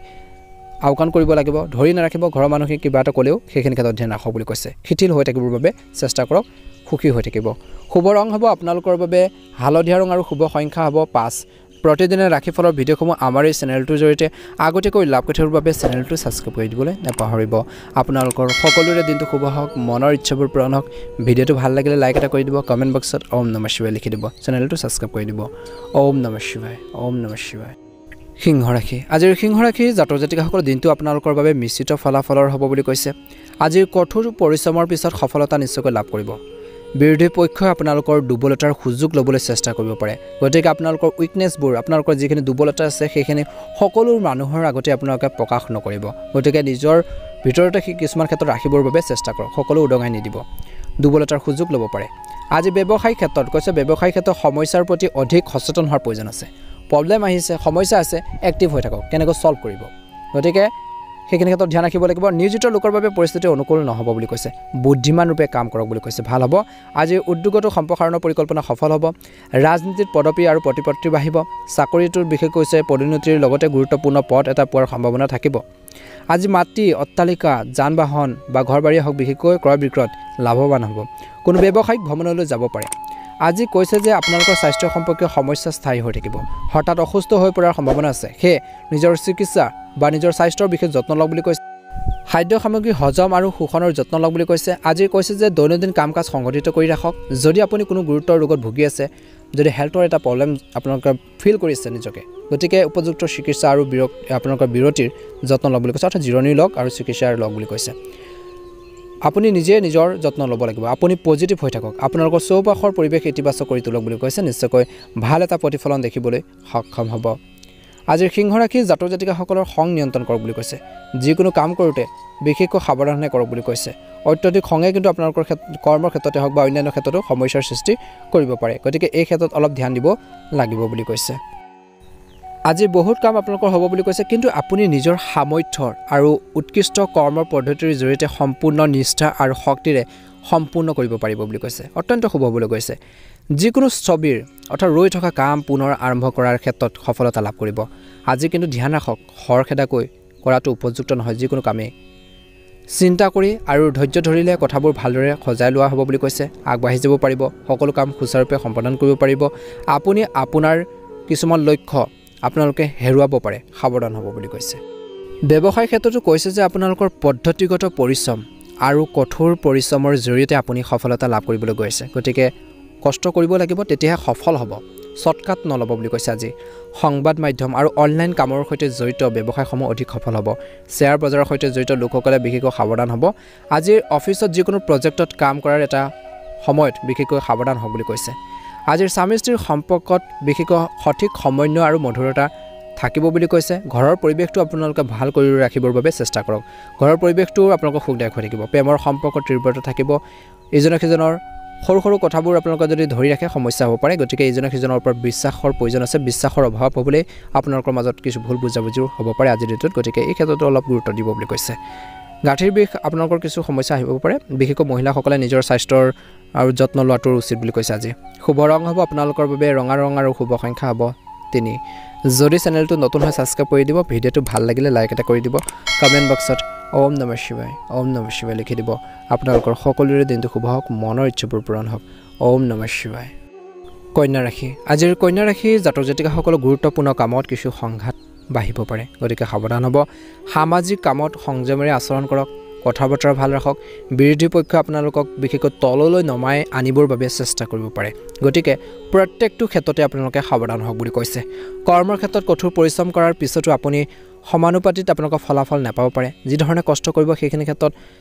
আওকাণ কৰিব লাগিব ধৰি নাৰাখিব ঘৰৰ মানুহে কিবা এটা ক'লেও সেইখিনি ক্ষেত্ৰত ধ্যান ৰাখক বুলি কৈছে শিথিল হৈ থাকিবৰ বাবে চেষ্টা কৰক সুখী হৈ থাকিব শুভ ৰং হ'ব আপোনালোকৰ বাবে হালধীয়া ৰং আৰু শুভ সংখ্যা হ'ব 5 প্ৰতিদিনে ৰাশিফলৰ ভিডিঅ'সমূহ আমাৰ এই চেনেলটোৰ জৰিয়তে আগতীয়াকৈ লাভ কৰি থকাৰ বাবে চেনেলটো ছাবস্ক্ৰাইব কৰি দিবলৈ নাপাহৰিব আপোনালোকৰ সকলোৰে দিনটো শুভ হওক মনৰ ইচ্ছাবোৰ পূৰণ হওক ভিডিঅ'টো ভাল লাগিলে লাইক এটা কৰি দিব কমেণ্ট বক্সত ওম নমঃ শিৱায় লিখি দিব চেনেলটো ছাবস্ক্ৰাইব কৰি দিব ওম নমঃ শিৱায় সিংহ ৰাশি আজিৰ সিংহ ৰাশিৰ জাতক জাতিকাসকলৰ দিনটো আপোনালোকৰ বাবে মিশ্ৰিত ফলাফলৰ হ'ব বুলি কৈছে আজিৰ কঠোৰ পৰিশ্ৰমৰ পিছত সফলতা নিশ্চয়কৈ লাভ কৰিব বিৰোধী পক্ষই আপোনালোকৰ দুৰ্বলতাৰ সুযোগ ল'বলৈ চেষ্টা কৰিব পাৰে গতিকে আপোনালোকৰ উইকনেছবোৰ আপোনালোকৰ যিখিনি দুৰ্বলতা আছে সেইখিনি সকলো মানুহৰ আগতে আপোনালোকে প্ৰকাশ নকৰিব গতিকে নিজৰ ভিতৰতে কিছুমান ক্ষেত্ৰত ৰাখিবৰ বাবে চেষ্টা কৰক সকলো উদঙাই নিদিব দুৰ্বলতাৰ সুযোগ ল'ব পাৰে আজি ব্যৱসায়িক ক্ষেত্ৰত কৈছে ব্যৱসায়িক ক্ষেত্ৰত সমস্যাৰ প্ৰতি অধিক সচেতন হোৱাৰ প্ৰয়োজন আছে প্ৰব্লেম আহিছে সমস্যা আছে এক্টিভ হৈ থাকক কেনেকৈ সলভ কৰিব গতিকে সেইখিনি ক্ষেত্ৰত ধ্যান ৰাখিব লাগিব নিয়োজিত লোকৰ বাবে পৰিস্থিতি অনুকূল নহ'ব বুলি কৈছে বুদ্ধিমান ৰূপে কাম কৰক বুলি কৈছে ভাল হ'ব আজি উদ্যোগটো সম্প্ৰসাৰণৰ পৰিকল্পনা সফল হ'ব ৰাজনীতিত পদবী আৰু প্ৰতিপত্তি বাঢ়িব চাকৰিটোৰ বিশেষ কৈছে পদোন্নতিৰ লগতে গুৰুত্বপূৰ্ণ পদ এটা পোৱাৰ সম্ভাৱনা থাকিব আজি মাটি অট্টালিকা যান বাহন বা ঘৰ বাৰী হওক বিশেষকৈ ক্ৰয় বিক্ৰয়ত লাভৱান হ'ব কোনো ব্যৱসায়িক ভ্ৰমণলৈ যাব পাৰে আজি কৈছে যে আপোনালোকৰ স্বাস্থ্য সম্পৰ্কীয় সমস্যা স্থায়ী হৈ থাকিব হঠাৎ অসুস্থ হৈ পৰাৰ সম্ভাৱনা আছে সেয়ে নিজৰ চিকিৎসা বা নিজৰ স্বাস্থ্যৰ বিশেষ যত্ন লওক বুলি কৈছে খাদ্য সামগ্ৰী হজম আৰু শোষণৰ যত্ন লওক বুলি কৈছে আজি কৈছে যে দৈনন্দিন কাম কাজ সংগঠিত কৰি ৰাখক যদি আপুনি কোনো গুৰুতৰ ৰোগত ভুগি আছে যদি হেল্থৰ এটা প্ৰব্লেম আপোনালোকে ফিল কৰিছে নিজকে গতিকে উপযুক্ত চিকিৎসা আৰু আপোনালোকৰ বিৰতিৰ যত্ন লওক বুলি কৈছে অৰ্থাৎ জিৰণি লওক আৰু চিকিৎসা লওক বুলি কৈছে আপুনি নিজে নিজৰ যত্ন ল'ব লাগিব আপুনি পজিটিভ হৈ থাকক আপোনালোকৰ চৌপাশৰ পৰিৱেশ ইতিবাচক কৰি তোলক বুলি কৈছে নিশ্চয়কৈ ভাল এটা প্ৰতিফলন দেখিবলৈ সক্ষম হ'ব আজিৰ সিংহ ৰাশিৰ জাতক জাতিকাসকলৰ খং নিয়ন্ত্ৰণ কৰক বুলি কৈছে যিকোনো কাম কৰোঁতে বিশেষকৈ সাৱধানে কৰক বুলি কৈছে অত্যধিক খঙে কিন্তু আপোনালোকৰ কৰ্মৰ ক্ষেত্ৰতে হওক বা অন্যান্য ক্ষেত্ৰতো সমস্যাৰ সৃষ্টি কৰিব পাৰে গতিকে এই ক্ষেত্ৰত অলপ ধ্যান দিব লাগিব বুলি কৈছে আজি বহুত কাম আপোনালোকৰ হ'ব বুলি কৈছে কিন্তু আপুনি নিজৰ সামৰ্থ্যৰ আৰু উৎকৃষ্ট কৰ্মৰ পদ্ধতিৰ জৰিয়তে সম্পূৰ্ণ নিষ্ঠা আৰু শক্তিৰে সম্পূৰ্ণ কৰিব পাৰিব বুলি কৈছে অত্যন্ত শুভ হ'বলৈ কৈছে যিকোনো ছবিৰ অৰ্থাৎ ৰৈ থকা কাম পুনৰ আৰম্ভ কৰাৰ ক্ষেত্ৰত সফলতা লাভ কৰিব আজি কিন্তু ধ্যান ৰাখক খৰখেদাকৈ কৰাটো উপযুক্ত নহয় যিকোনো কামেই চিন্তা কৰি আৰু ধৈৰ্য ধৰিলে কথাবোৰ ভালদৰে সজাই লোৱা হ'ব বুলি কৈছে আগবাঢ়ি যাব পাৰিব সকলো কাম সুচাৰুৰূপে সম্পাদন কৰিব পাৰিব আপুনি আপোনাৰ কিছুমান লক্ষ্য আপোনালোকে হেৰুৱাব পাৰে সাৱধান হ'ব বুলি কৈছে ব্যৱসায় ক্ষেত্ৰতো কৈছে যে আপোনালোকৰ পদ্ধতিগত পৰিশ্ৰম আৰু কঠোৰ পৰিশ্ৰমৰ জৰিয়তে আপুনি সফলতা লাভ কৰিবলৈ গৈ আছে গতিকে কষ্ট কৰিব লাগিব তেতিয়াহে সফল হ'ব শৰ্টকাট নল'ব বুলি কৈছে আজি সংবাদ মাধ্যম আৰু অনলাইন কামৰ সৈতে জড়িত ব্যৱসায়সমূহ অধিক সফল হ'ব শ্বেয়াৰ বজাৰৰ সৈতে জড়িত লোকসকলে বিশেষকৈ সাৱধান হ'ব আজিৰ অফিচত যিকোনো প্ৰজেক্টত কাম কৰাৰ এটা সময়ত বিশেষকৈ সাৱধান হ'ব বুলি কৈছে আজিৰ স্বামী স্ত্ৰীৰ সম্পৰ্কত বিশেষকৈ সঠিক সমন্বয় আৰু মধুৰতা থাকিব বুলি কৈছে ঘৰৰ পৰিৱেশটো আপোনালোকে ভাল কৰি ৰাখিবৰ বাবে চেষ্টা কৰক ঘৰৰ পৰিৱেশটো আপোনালোকক সুখদায়ক হৈ থাকিব প্ৰেমৰ সম্পৰ্ক তীব্ৰতা থাকিব ইজনে সিজনৰ সৰু সৰু কথাবোৰ আপোনালোকে যদি ধৰি ৰাখে সমস্যা হ'ব পাৰে গতিকে ইজনে সিজনৰ ওপৰত বিশ্বাসৰ প্ৰয়োজন আছে বিশ্বাসৰ অভাৱ হ'বলৈ আপোনালোকৰ মাজত কিছু ভুল বুজাবুজিও হ'ব পাৰে আজিৰ দিনটোত গতিকে এই ক্ষেত্ৰতো অলপ গুৰুত্ব দিব বুলি কৈছে গাঁঠিৰ বিষ আপোনালোকৰ কিছু সমস্যা আহিব পাৰে বিশেষকৈ মহিলাসকলে নিজৰ স্বাস্থ্যৰ আৰু যত্ন লোৱাটো উচিত বুলি কৈছে আজি শুভ ৰং হ'ব আপোনালোকৰ বাবে ৰঙা ৰং আৰু শুভ সংখ্যা হ'ব 3 যদি চেনেলটো নতুন হয় সাবস্ক্ৰাইব কৰি দিব ভিডিঅ'টো ভাল লাগিলে লাইক এটা কৰি দিব কমেন্ট বক্সত ওম নমঃ শিৱায় লিখি দিব আপোনালোকৰ সকলোৰে দিনটো শুভ হওক মনৰ ইচ্ছাবোৰ পূৰণ হওক ওম নমঃ শিৱায় কন্যা ৰাশি আজিৰ কন্যা ৰাশি জাতক জাতিকাসকলৰ গুৰুত্বপূৰ্ণ কামত কিছু সংঘাত বাঢ়িব পাৰে গতিকে সাৱধান হ'ব সামাজিক কামত সংযমেৰে আচৰণ কৰক কথা বতৰা ভাল ৰাখক বিৰোধী পক্ষ আপোনালোকক বিশেষকৈ তললৈ নমাই আনিবৰ বাবে চেষ্টা কৰিব পাৰে গতিকে প্ৰত্যেকটো ক্ষেত্ৰতে আপোনালোকে সাৱধান হওক বুলি কৈছে কৰ্মৰ ক্ষেত্ৰত কঠোৰ পৰিশ্ৰম কৰাৰ পিছতো আপুনি সমানুপাতিত আপোনালোকৰ ফলাফল নাপাব পাৰে যি ধৰণে কষ্ট কৰিব সেইখিনি ক্ষেত্ৰত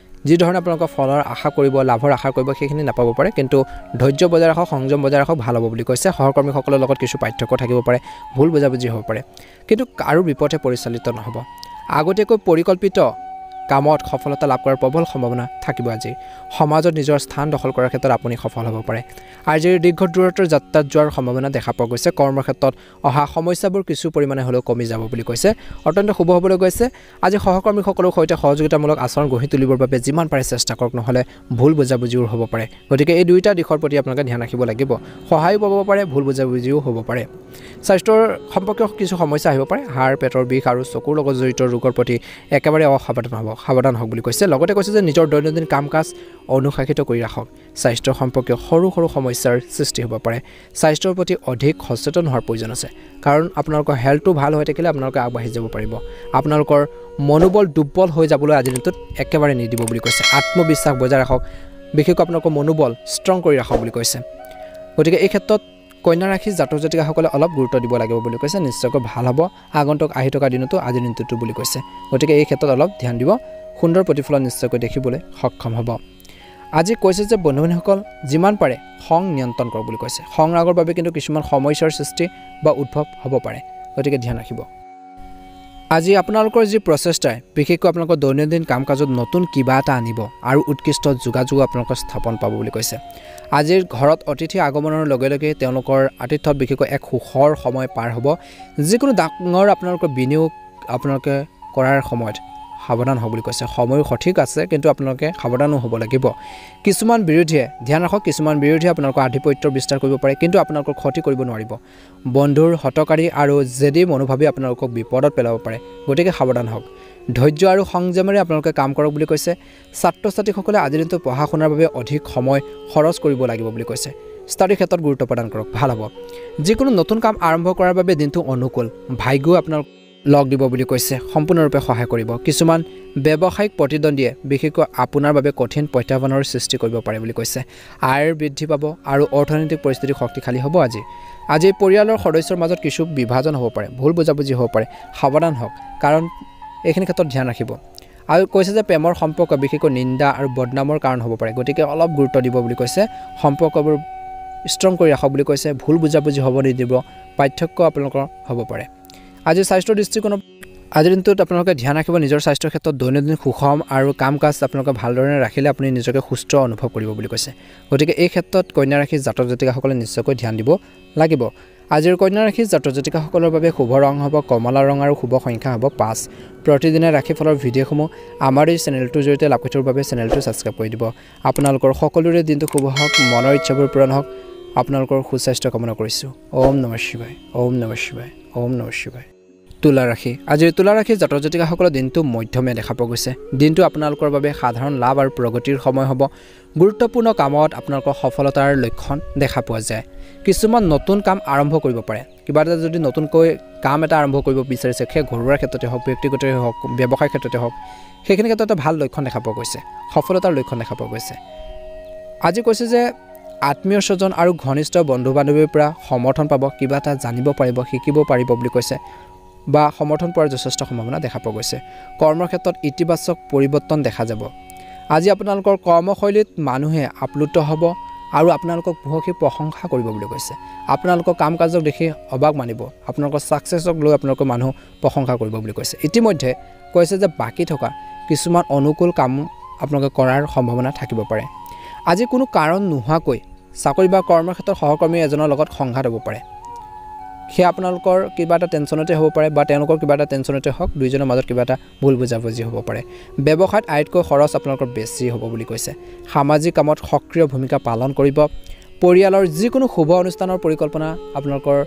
যি ধৰণে আপোনালোকৰ ফলৰ আশা কৰিব লাভৰ আশা কৰিব সেইখিনি নাপাব পাৰে কিন্তু ধৈৰ্য বজাই ৰাখক সংযম বজাই ৰাখক ভাল হ'ব বুলি কৈছে সহকৰ্মীসকলৰ লগত কিছু পাৰ্থক্য থাকিব পাৰে ভুল বুজাবুজি হ'ব পাৰে কিন্তু কাৰো বিপথে পৰিচালিত নহ'ব আগতীয়াকৈ পৰিকল্পিত কামত সফলতা লাভ কৰাৰ প্ৰবল সম্ভাৱনা থাকিব আজি সমাজত নিজৰ স্থান দখল কৰাৰ ক্ষেত্ৰত আপুনি সফল হ'ব পাৰে আজিৰ দীৰ্ঘ দূৰত্বৰ যাত্ৰাত যোৱাৰ সম্ভাৱনা দেখা পোৱা গৈছে কৰ্মৰ ক্ষেত্ৰত অহা সমস্যাবোৰ কিছু পৰিমাণে হ'লেও কমি যাব বুলি কৈছে অত্যন্ত শুভ হ'বলৈ গৈছে আজি সহকৰ্মীসকলৰ সৈতে সহযোগিতামূলক আচৰণ গঢ়ি তুলিবৰ বাবে যিমান পাৰে চেষ্টা কৰক নহ'লে ভুল বুজাবুজিও হ'ব পাৰে গতিকে এই দুইটা দিশৰ প্ৰতি আপোনালোকে ধ্যান ৰাখিব লাগিব সহায়ো পাব পাৰে ভুল বুজাবুজিও হ'ব পাৰে স্বাস্থ্যৰ সম্পৰ্কীয় কিছু সমস্যা আহিব পাৰে হাড় পেটৰ বিষ আৰু চকুৰ লগত জড়িত ৰোগৰ প্ৰতি একেবাৰে সাৱধান হওক বুলি কৈছে লগতে কৈছে যে নিজৰ দৈনন্দিন কাম কাজ অনুশাসিত কৰি ৰাখক স্বাস্থ্য সম্পৰ্কীয় সৰু সৰু সমস্যাৰ সৃষ্টি হ'ব পাৰে স্বাস্থ্যৰ প্ৰতি অধিক সচেতন হোৱাৰ প্ৰয়োজন আছে কাৰণ আপোনালোকৰ হেল্থটো ভাল হৈ থাকিলে আপোনালোকে আগবাঢ়ি যাব পাৰিব আপোনালোকৰ মনোবল দুৰ্বল হৈ যাবলৈ আজিৰ দিনটোত একেবাৰে নিদিব বুলি কৈছে আত্মবিশ্বাস বজাই ৰাখক বিশেষকৈ আপোনালোকৰ মনোবল ষ্ট্ৰং কৰি ৰাখক বুলি কৈছে গতিকে এই ক্ষেত্ৰত কন্যা ৰাশি জাতক জাতিকাসকলে অলপ গুৰুত্ব দিব লাগিব বুলি কৈছে নিশ্চয়কৈ ভাল হ'ব আগন্তুক আহি থকা দিনতো আজিৰ দিনটোতো বুলি কৈছে গতিকে এই ক্ষেত্ৰত অলপ ধ্যান দিব সুন্দৰ প্ৰতিফলন নিশ্চয়কৈ দেখিবলৈ সক্ষম হ'ব আজি কৈছে যে বন্ধুসকল যিমান পাৰে খং নিয়ন্ত্ৰণ কৰক বুলি কৈছে খং ৰাগৰ বাবে কিন্তু কিছুমান সমস্যাৰ সৃষ্টি বা উদ্ভৱ হ'ব পাৰে গতিকে ধ্যান ৰাখিব আজি আপোনালোকৰ যি প্ৰচেষ্টাই বিশেষকৈ আপোনালোকৰ দৈনন্দিন কাম কাজত নতুন কিবা এটা আনিব আৰু উৎকৃষ্ট যোগাযোগ আপোনালোকৰ স্থাপন পাব বুলি কৈছে আজিৰ ঘৰত অতিথি আগমনৰ লগে লগে তেওঁলোকৰ আতিথ্যত বিশেষকৈ এক সুখৰ সময় পাৰ হ'ব যিকোনো ডাঙৰ আপোনালোকৰ বিনিয়োগ আপোনালোকে কৰাৰ সময়ত সাৱধান হ'ব বুলি কৈছে সময় সঠিক আছে কিন্তু আপোনালোকে সাৱধানো হ'ব লাগিব কিছুমান বিৰোধীয়ে ধ্যান ৰাখক কিছুমান বিৰোধীয়ে আপোনালোকৰ আধিপত্যৰ বিস্তাৰ কৰিব পাৰে কিন্তু আপোনালোকৰ ক্ষতি কৰিব নোৱাৰিব বন্ধুৰ হটকাৰী আৰু জেদী মনোভাৱে আপোনালোকক বিপদত পেলাব পাৰে গতিকে সাৱধান হওক ধৈৰ্য আৰু সংযমেৰে আপোনালোকে কাম কৰক বুলি কৈছে ছাত্ৰ ছাত্ৰীসকলে আজিৰ দিনটো পঢ়া শুনাৰ বাবে অধিক সময় খৰচ কৰিব লাগিব বুলি কৈছে ষ্টাডি ক্ষেত্ৰত গুৰুত্ব প্ৰদান কৰক ভাল হ'ব যিকোনো নতুন কাম আৰম্ভ কৰাৰ বাবে দিনটো অনুকূল ভাগ্য আপোনালোক লগ দিব বুলি কৈছে সম্পূৰ্ণৰূপে সহায় কৰিব কিছুমান ব্যৱসায়িক প্ৰতিদ্বন্দ্বীয়ে বিশেষকৈ আপোনাৰ বাবে কঠিন প্ৰত্যাহ্বানৰ সৃষ্টি কৰিব পাৰে বুলি কৈছে আয়ৰ বৃদ্ধি পাব আৰু অৰ্থনৈতিক পৰিস্থিতি শক্তিশালী হ'ব আজি পৰিয়ালৰ সদস্যৰ মাজত কিছু বিভাজন হ'ব পাৰে ভুল বুজাবুজি হ'ব পাৰে সাৱধান হওক কাৰণ এইখিনি ক্ষেত্ৰত ধ্যান ৰাখিব আৰু কৈছে যে প্ৰেমৰ সম্পৰ্ক বিশেষকৈ নিন্দা আৰু বদনামৰ কাৰণ হ'ব পাৰে গতিকে অলপ গুৰুত্ব দিব বুলি কৈছে সম্পৰ্কবোৰ ষ্ট্ৰং কৰি ৰাখক বুলি কৈছে ভুল বুজাবুজি হ'ব নিদিব পাৰ্থক্য আপোনালোকৰ হ'ব পাৰে আজি স্বাস্থ্যৰ দৃষ্টিকোণত আজিৰ দিনটোত আপোনালোকে ধ্যান ৰাখিব নিজৰ স্বাস্থ্যৰ ক্ষেত্ৰত দৈনন্দিন সুষম আৰু কাম কাজ আপোনালোকে ভালদৰে ৰাখিলে আপুনি নিজকে সুস্থ অনুভৱ কৰিব বুলি কৈছে গতিকে এই ক্ষেত্ৰত কন্যা ৰাশি জাতক জাতিকাসকলে নিশ্চয়কৈ ধ্যান দিব লাগিব আজিৰ কন্যা ৰাশি জাতক জাতিকাসকলৰ বাবে শুভ ৰং হ'ব কমলা ৰং আৰু শুভ সংখ্যা হ'ব 5 প্ৰতিদিনে ৰাশিফলৰ ভিডিঅ'সমূহ আমাৰ এই চেনেলটোৰ জৰিয়তে লাভ কৰিবৰ বাবে চেনেলটো ছাবস্ক্ৰাইব কৰি দিব আপোনালোকৰ সকলোৰে দিনটো শুভ হওক মনৰ ইচ্ছাবোৰ পূৰণ হওক আপোনালোকৰ সুস্বাস্থ্য কামনা কৰিছোঁ ওম নমঃ শিৱায় ওম নমঃ শিৱায় ওম নমঃ শিৱায় তুলা ৰাশি আজিৰ তুলা ৰাশি জাতক জাতিকাসকলৰ দিনটো মধ্যমীয়া দেখা পোৱা গৈছে দিনটো আপোনালোকৰ বাবে সাধাৰণ লাভ আৰু প্ৰগতিৰ সময় হ'ব গুৰুত্বপূৰ্ণ কামত আপোনালোকৰ সফলতাৰ লক্ষণ দেখা পোৱা যায় কিছুমান নতুন কাম আৰম্ভ কৰিব পাৰে কিবা এটা যদি নতুনকৈ কাম এটা আৰম্ভ কৰিব বিচাৰিছে সেই ঘৰুৱা ক্ষেত্ৰতে হওক ব্যক্তিগতই হওক ব্যৱসায় ক্ষেত্ৰতে হওক সেইখিনি ক্ষেত্ৰত এটা ভাল লক্ষণ দেখা পোৱা গৈছে সফলতাৰ লক্ষণ দেখা পোৱা গৈছে আজি কৈছে যে আত্মীয় স্বজন আৰু ঘনিষ্ঠ বন্ধু বান্ধৱীৰ পৰা সমৰ্থন পাব কিবা এটা জানিব পাৰিব শিকিব পাৰিব বুলি কৈছে বা সমৰ্থন পোৱাৰ যথেষ্ট সম্ভাৱনা দেখা পোৱা গৈছে কৰ্মৰ ক্ষেত্ৰত ইতিবাচক পৰিৱৰ্তন দেখা যাব আজি আপোনালোকৰ কৰ্মশৈলীত মানুহে আপ্লুত হ'ব আৰু আপোনালোকক বহুখিনি প্ৰশংসা কৰিব বুলি কৈছে আপোনালোকৰ কাম কাজক দেখি অবাক মানিব আপোনালোকৰ সাকসেছক লৈ আপোনালোকৰ মানুহ প্ৰশংসা কৰিব বুলি কৈছে ইতিমধ্যে কৈছে যে বাকি থকা কিছুমান অনুকূল কাম আপোনালোকে কৰাৰ সম্ভাৱনা থাকিব পাৰে আজি কোনো কাৰণ নোহোৱাকৈ চাকৰি বা কৰ্মৰ ক্ষেত্ৰত সহকৰ্মী এজনৰ লগত সংঘাত হ'ব পাৰে সেই আপোনালোকৰ কিবা এটা টেনশ্যনতে হ'ব পাৰে বা তেওঁলোকৰ কিবা এটা টেনশ্যনতে হওক দুইজনৰ মাজত কিবা এটা ভুল বুজাবুজি হ'ব পাৰে ব্যৱসায়ত আয়তকৈ খৰচ আপোনালোকৰ বেছি হ'ব বুলি কৈছে সামাজিক কামত সক্ৰিয় ভূমিকা পালন কৰিব পৰিয়ালৰ যিকোনো শুভ অনুষ্ঠানৰ পৰিকল্পনা আপোনালোকৰ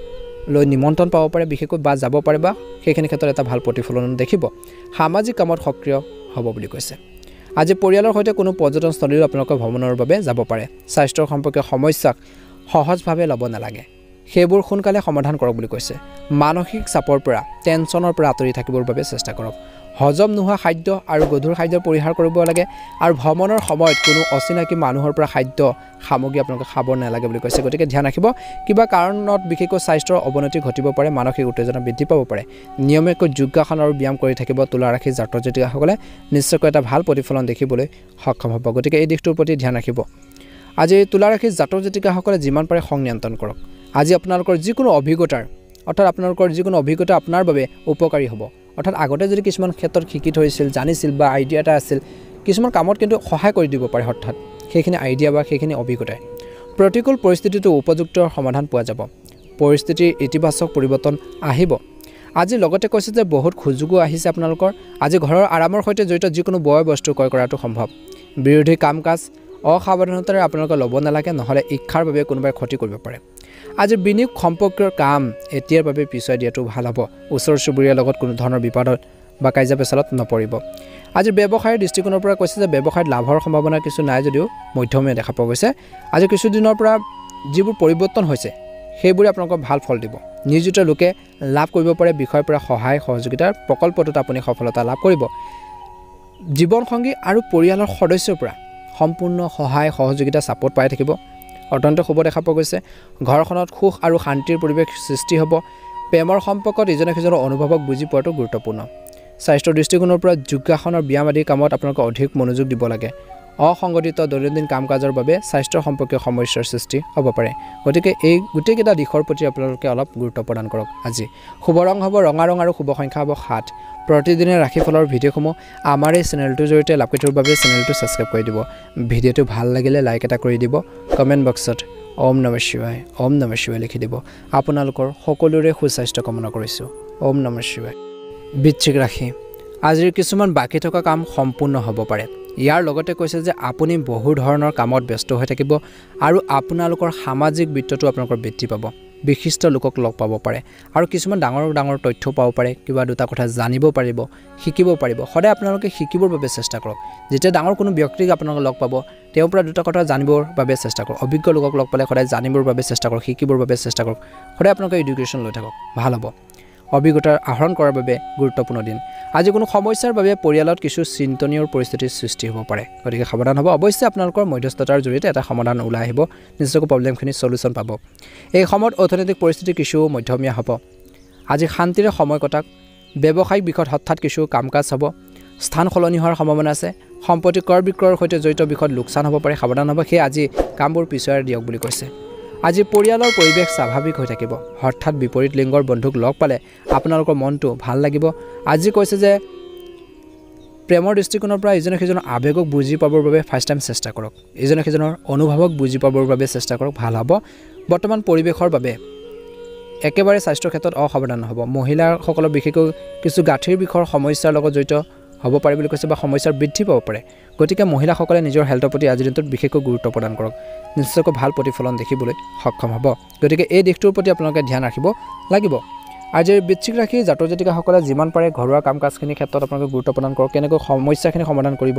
লৈ নিমন্ত্ৰণ পাব পাৰে বিশেষকৈ বা যাব পাৰে বা সেইখিনি ক্ষেত্ৰত এটা ভাল প্ৰতিফলন দেখিব সামাজিক কামত সক্ৰিয় হ'ব বুলি কৈছে আজি পৰিয়ালৰ সৈতে কোনো পৰ্যটনস্থলীও আপোনালোকৰ ভ্ৰমণৰ বাবে যাব পাৰে স্বাস্থ্যৰ সম্পৰ্কীয় সমস্যাক সহজভাৱে ল'ব নালাগে সেইবোৰ সোনকালে সমাধান কৰক বুলি কৈছে মানসিক চাপৰ পৰা টেনশ্যনৰ পৰা আঁতৰি থাকিবৰ বাবে চেষ্টা কৰক হজম নোহোৱা খাদ্য আৰু গধুৰ খাদ্য পৰিহাৰ কৰিব লাগে আৰু ভ্ৰমণৰ সময়ত কোনো অচিনাকি মানুহৰ পৰা খাদ্য সামগ্ৰী আপোনালোকে খাব নালাগে বুলি কৈছে গতিকে ধ্যান ৰাখিব কিবা কাৰণত বিশেষকৈ স্বাস্থ্যৰ অৱনতি ঘটিব পাৰে মানসিক উত্তেজনা বৃদ্ধি পাব পাৰে নিয়মীয়াকৈ যোগাসন আৰু ব্যায়াম কৰি থাকিব তুলা ৰাশি জাতক জাতিকাসকলে নিশ্চয়কৈ এটা ভাল প্ৰতিফলন দেখিবলৈ সক্ষম হ'ব গতিকে এই দিশটোৰ প্ৰতি ধ্যান ৰাখিব আজি তুলা ৰাশি জাতক জাতিকাসকলে যিমান পাৰে খং নিয়ন্ত্ৰণ কৰক আজি আপোনালোকৰ যিকোনো অভিজ্ঞতাৰ অৰ্থাৎ আপোনালোকৰ যিকোনো অভিজ্ঞতা আপোনাৰ বাবে উপকাৰী হ'ব অৰ্থাৎ আগতে যদি কিছুমান ক্ষেত্ৰত শিকি থৈছিল জানিছিল বা আইডিয়া এটা আছিল কিছুমান কামত কিন্তু সহায় কৰি দিব পাৰে হঠাৎ সেইখিনি আইডিয়া বা সেইখিনি অভিজ্ঞতাই প্ৰতিকূল পৰিস্থিতিটো উপযুক্ত সমাধান পোৱা যাব পৰিস্থিতিৰ ইতিবাচক পৰিৱৰ্তন আহিব আজি লগতে কৈছে যে বহুত সুযোগো আহিছে আপোনালোকৰ আজি ঘৰৰ আৰামৰ সৈতে জড়িত যিকোনো বয় বস্তু ক্ৰয় কৰাটো সম্ভৱ বিৰোধী কাম কাজ অসাৱধানতাৰে আপোনালোকে ল'ব নালাগে নহ'লে ইচ্ছাৰ বাবে কোনোবাই ক্ষতি কৰিব পাৰে আজি বিনিয়োগ সম্পৰ্কীয় কাম এতিয়াৰ বাবে পিছুৱাই দিয়াটো ভাল হ'ব ওচৰ চুবুৰীয়াৰ লগত কোনো ধৰণৰ বিপদত বা কাজিয়া পেচালত নপৰিব আজি ব্যৱসায়ৰ দৃষ্টিকোণৰ পৰা কৈছে যে ব্যৱসায়ত লাভৰ সম্ভাৱনা কিছু নাই যদিও মধ্যমীয়া দেখা পোৱা গৈছে আজি কিছুদিনৰ পৰা যিবোৰ পৰিৱৰ্তন হৈছে সেইবোৰে আপোনালোকক ভাল ফল দিব নিয়োজিত লোকে লাভ কৰিব পাৰে বিষয়ৰ পৰা সহায় সহযোগিতাৰ প্ৰকল্পটোত আপুনি সফলতা লাভ কৰিব জীৱনসংগী আৰু পৰিয়ালৰ সদস্যৰ পৰা সম্পূৰ্ণ সহায় সহযোগিতা ছাপোৰ্ট পাই থাকিব অত্যন্ত শুভ দেখা পোৱা গৈছে ঘৰখনত সুখ আৰু শান্তিৰ পৰিৱেশ সৃষ্টি হ'ব প্ৰেমৰ সম্পৰ্কত ইজনে সিজনৰ অনুভৱক বুজি পোৱাটো গুৰুত্বপূৰ্ণ স্বাস্থ্যৰ দৃষ্টিকোণৰ পৰা যোগাসন আৰু ব্যায়াম আদি কামত আপোনালোকে অধিক মনোযোগ দিব লাগে অসংগঠিত দৈনন্দিন কাম কাজৰ বাবে স্বাস্থ্য সম্পৰ্কীয় সমস্যাৰ সৃষ্টি হ'ব পাৰে গতিকে এই গোটেইকেইটা দিশৰ প্ৰতি আপোনালোকে অলপ গুৰুত্ব প্ৰদান কৰক আজি শুভ ৰং হ'ব ৰঙা ৰং আৰু শুভ সংখ্যা হ'ব 7 প্ৰতিদিনে ৰাশিফলৰ ভিডিঅ'সমূহ আমাৰ এই চেনেলটোৰ জৰিয়তে লাভ কৰিবৰ বাবে চেনেলটো ছাবস্ক্ৰাইব কৰি দিব ভিডিঅ'টো ভাল লাগিলে লাইক এটা কৰি দিব কমেণ্ট বক্সত ওম নমঃ শিৱায় লিখি দিব আপোনালোকৰ সকলোৰে সুস্বাস্থ্য কামনা কৰিছোঁ ওম নমঃ শিৱায় বৃশ্চিক ৰাশি আজিৰ কিছুমান বাকী থকা কাম সম্পূৰ্ণ হ'ব পাৰে ইয়াৰ লগতে কৈছে যে আপুনি বহু ধৰণৰ কামত ব্যস্ত হৈ থাকিব আৰু আপোনালোকৰ সামাজিক বৃত্তটো আপোনালোকৰ বৃদ্ধি পাব বিশিষ্ট লোকক লগ পাব পাৰে আৰু কিছুমান ডাঙৰ ডাঙৰ তথ্য পাব পাৰে কিবা দুটা কথা জানিব পাৰিব শিকিব পাৰিব সদায় আপোনালোকে শিকিবৰ বাবে চেষ্টা কৰক যেতিয়া ডাঙৰ কোনো ব্যক্তিক আপোনালোকে লগ পাব তেওঁৰ পৰা দুটা কথা জানিবৰ বাবে চেষ্টা কৰক অভিজ্ঞ লোকক লগ পালে সদায় জানিবৰ বাবে চেষ্টা কৰক শিকিবৰ বাবে চেষ্টা কৰক সদায় আপোনালোকে এডুকেশ্যন লৈ থাকক ভাল হ'ব অভিজ্ঞতা আহৰণ কৰাৰ বাবে গুৰুত্বপূৰ্ণ দিন আজি কোনো সমস্যাৰ বাবে পৰিয়ালত কিছু চিন্তনীয় পৰিস্থিতিৰ সৃষ্টি হ'ব পাৰে গতিকে সাৱধান হ'ব অৱশ্যে আপোনালোকৰ মধ্যস্থতাৰ জৰিয়তে এটা সমাধান ওলাই আহিব নিশ্চয়কৈ প্ৰব্লেমখিনি সলিউশ্যন পাব এই সময়ত অৰ্থনৈতিক পৰিস্থিতি কিছু মধ্যমীয়া হ'ব আজি শান্তিৰে সময় কটাক ব্যৱসায়িক বিষয়ত হঠাৎ কিছু কাম কাজ হ'ব স্থান সলনি হোৱাৰ সম্ভাৱনা আছে সম্পত্তি ক্ৰয় বিক্ৰয়ৰ সৈতে জড়িত বিষয়ত লোকচান হ'ব পাৰে সাৱধান হ'ব সেই আজি কামবোৰ পিছুৱাই দিয়ক বুলি কৈছে আজি পৰিয়ালৰ পৰিৱেশ স্বাভাৱিক হৈ থাকিব হঠাৎ বিপৰীত লিংগৰ বন্ধুক লগ পালে আপোনালোকৰ মনটো ভাল লাগিব আজি কৈছে যে প্ৰেমৰ দৃষ্টিকোণৰ পৰা ইজনে সিজনৰ আৱেগক বুজি পাবৰ বাবে ফাৰ্ষ্ট টাইম চেষ্টা কৰক ইজনে সিজনৰ অনুভৱক বুজি পাবৰ বাবে চেষ্টা কৰক ভাল হ'ব বৰ্তমান পৰিৱেশৰ বাবে একেবাৰে স্বাস্থ্যৰ ক্ষেত্ৰত অসাৱধান হ'ব মহিলাসকলৰ বিশেষকৈ কিছু গাঁঠিৰ বিষয়ৰ সমস্যাৰ লগত জড়িত হ'ব পাৰে বুলি কৈছে বা সমস্যাৰ বৃদ্ধি পাব পাৰে গতিকে মহিলাসকলে নিজৰ হেল্থৰ প্ৰতি আজিৰ দিনটোত বিশেষকৈ গুৰুত্ব প্ৰদান কৰক নিশ্চয়কৈ ভাল প্ৰতিফলন দেখিবলৈ সক্ষম হ'ব গতিকে এই দিশটোৰ প্ৰতি আপোনালোকে ধ্যান ৰাখিব লাগিব আজিৰ বৃশ্চিক ৰাশি জাতক জাতিকাসকলে যিমান পাৰে ঘৰুৱা কাম কাজখিনিৰ ক্ষেত্ৰত আপোনালোকে গুৰুত্ব প্ৰদান কৰক কেনেকৈ সমস্যাখিনি সমাধান কৰিব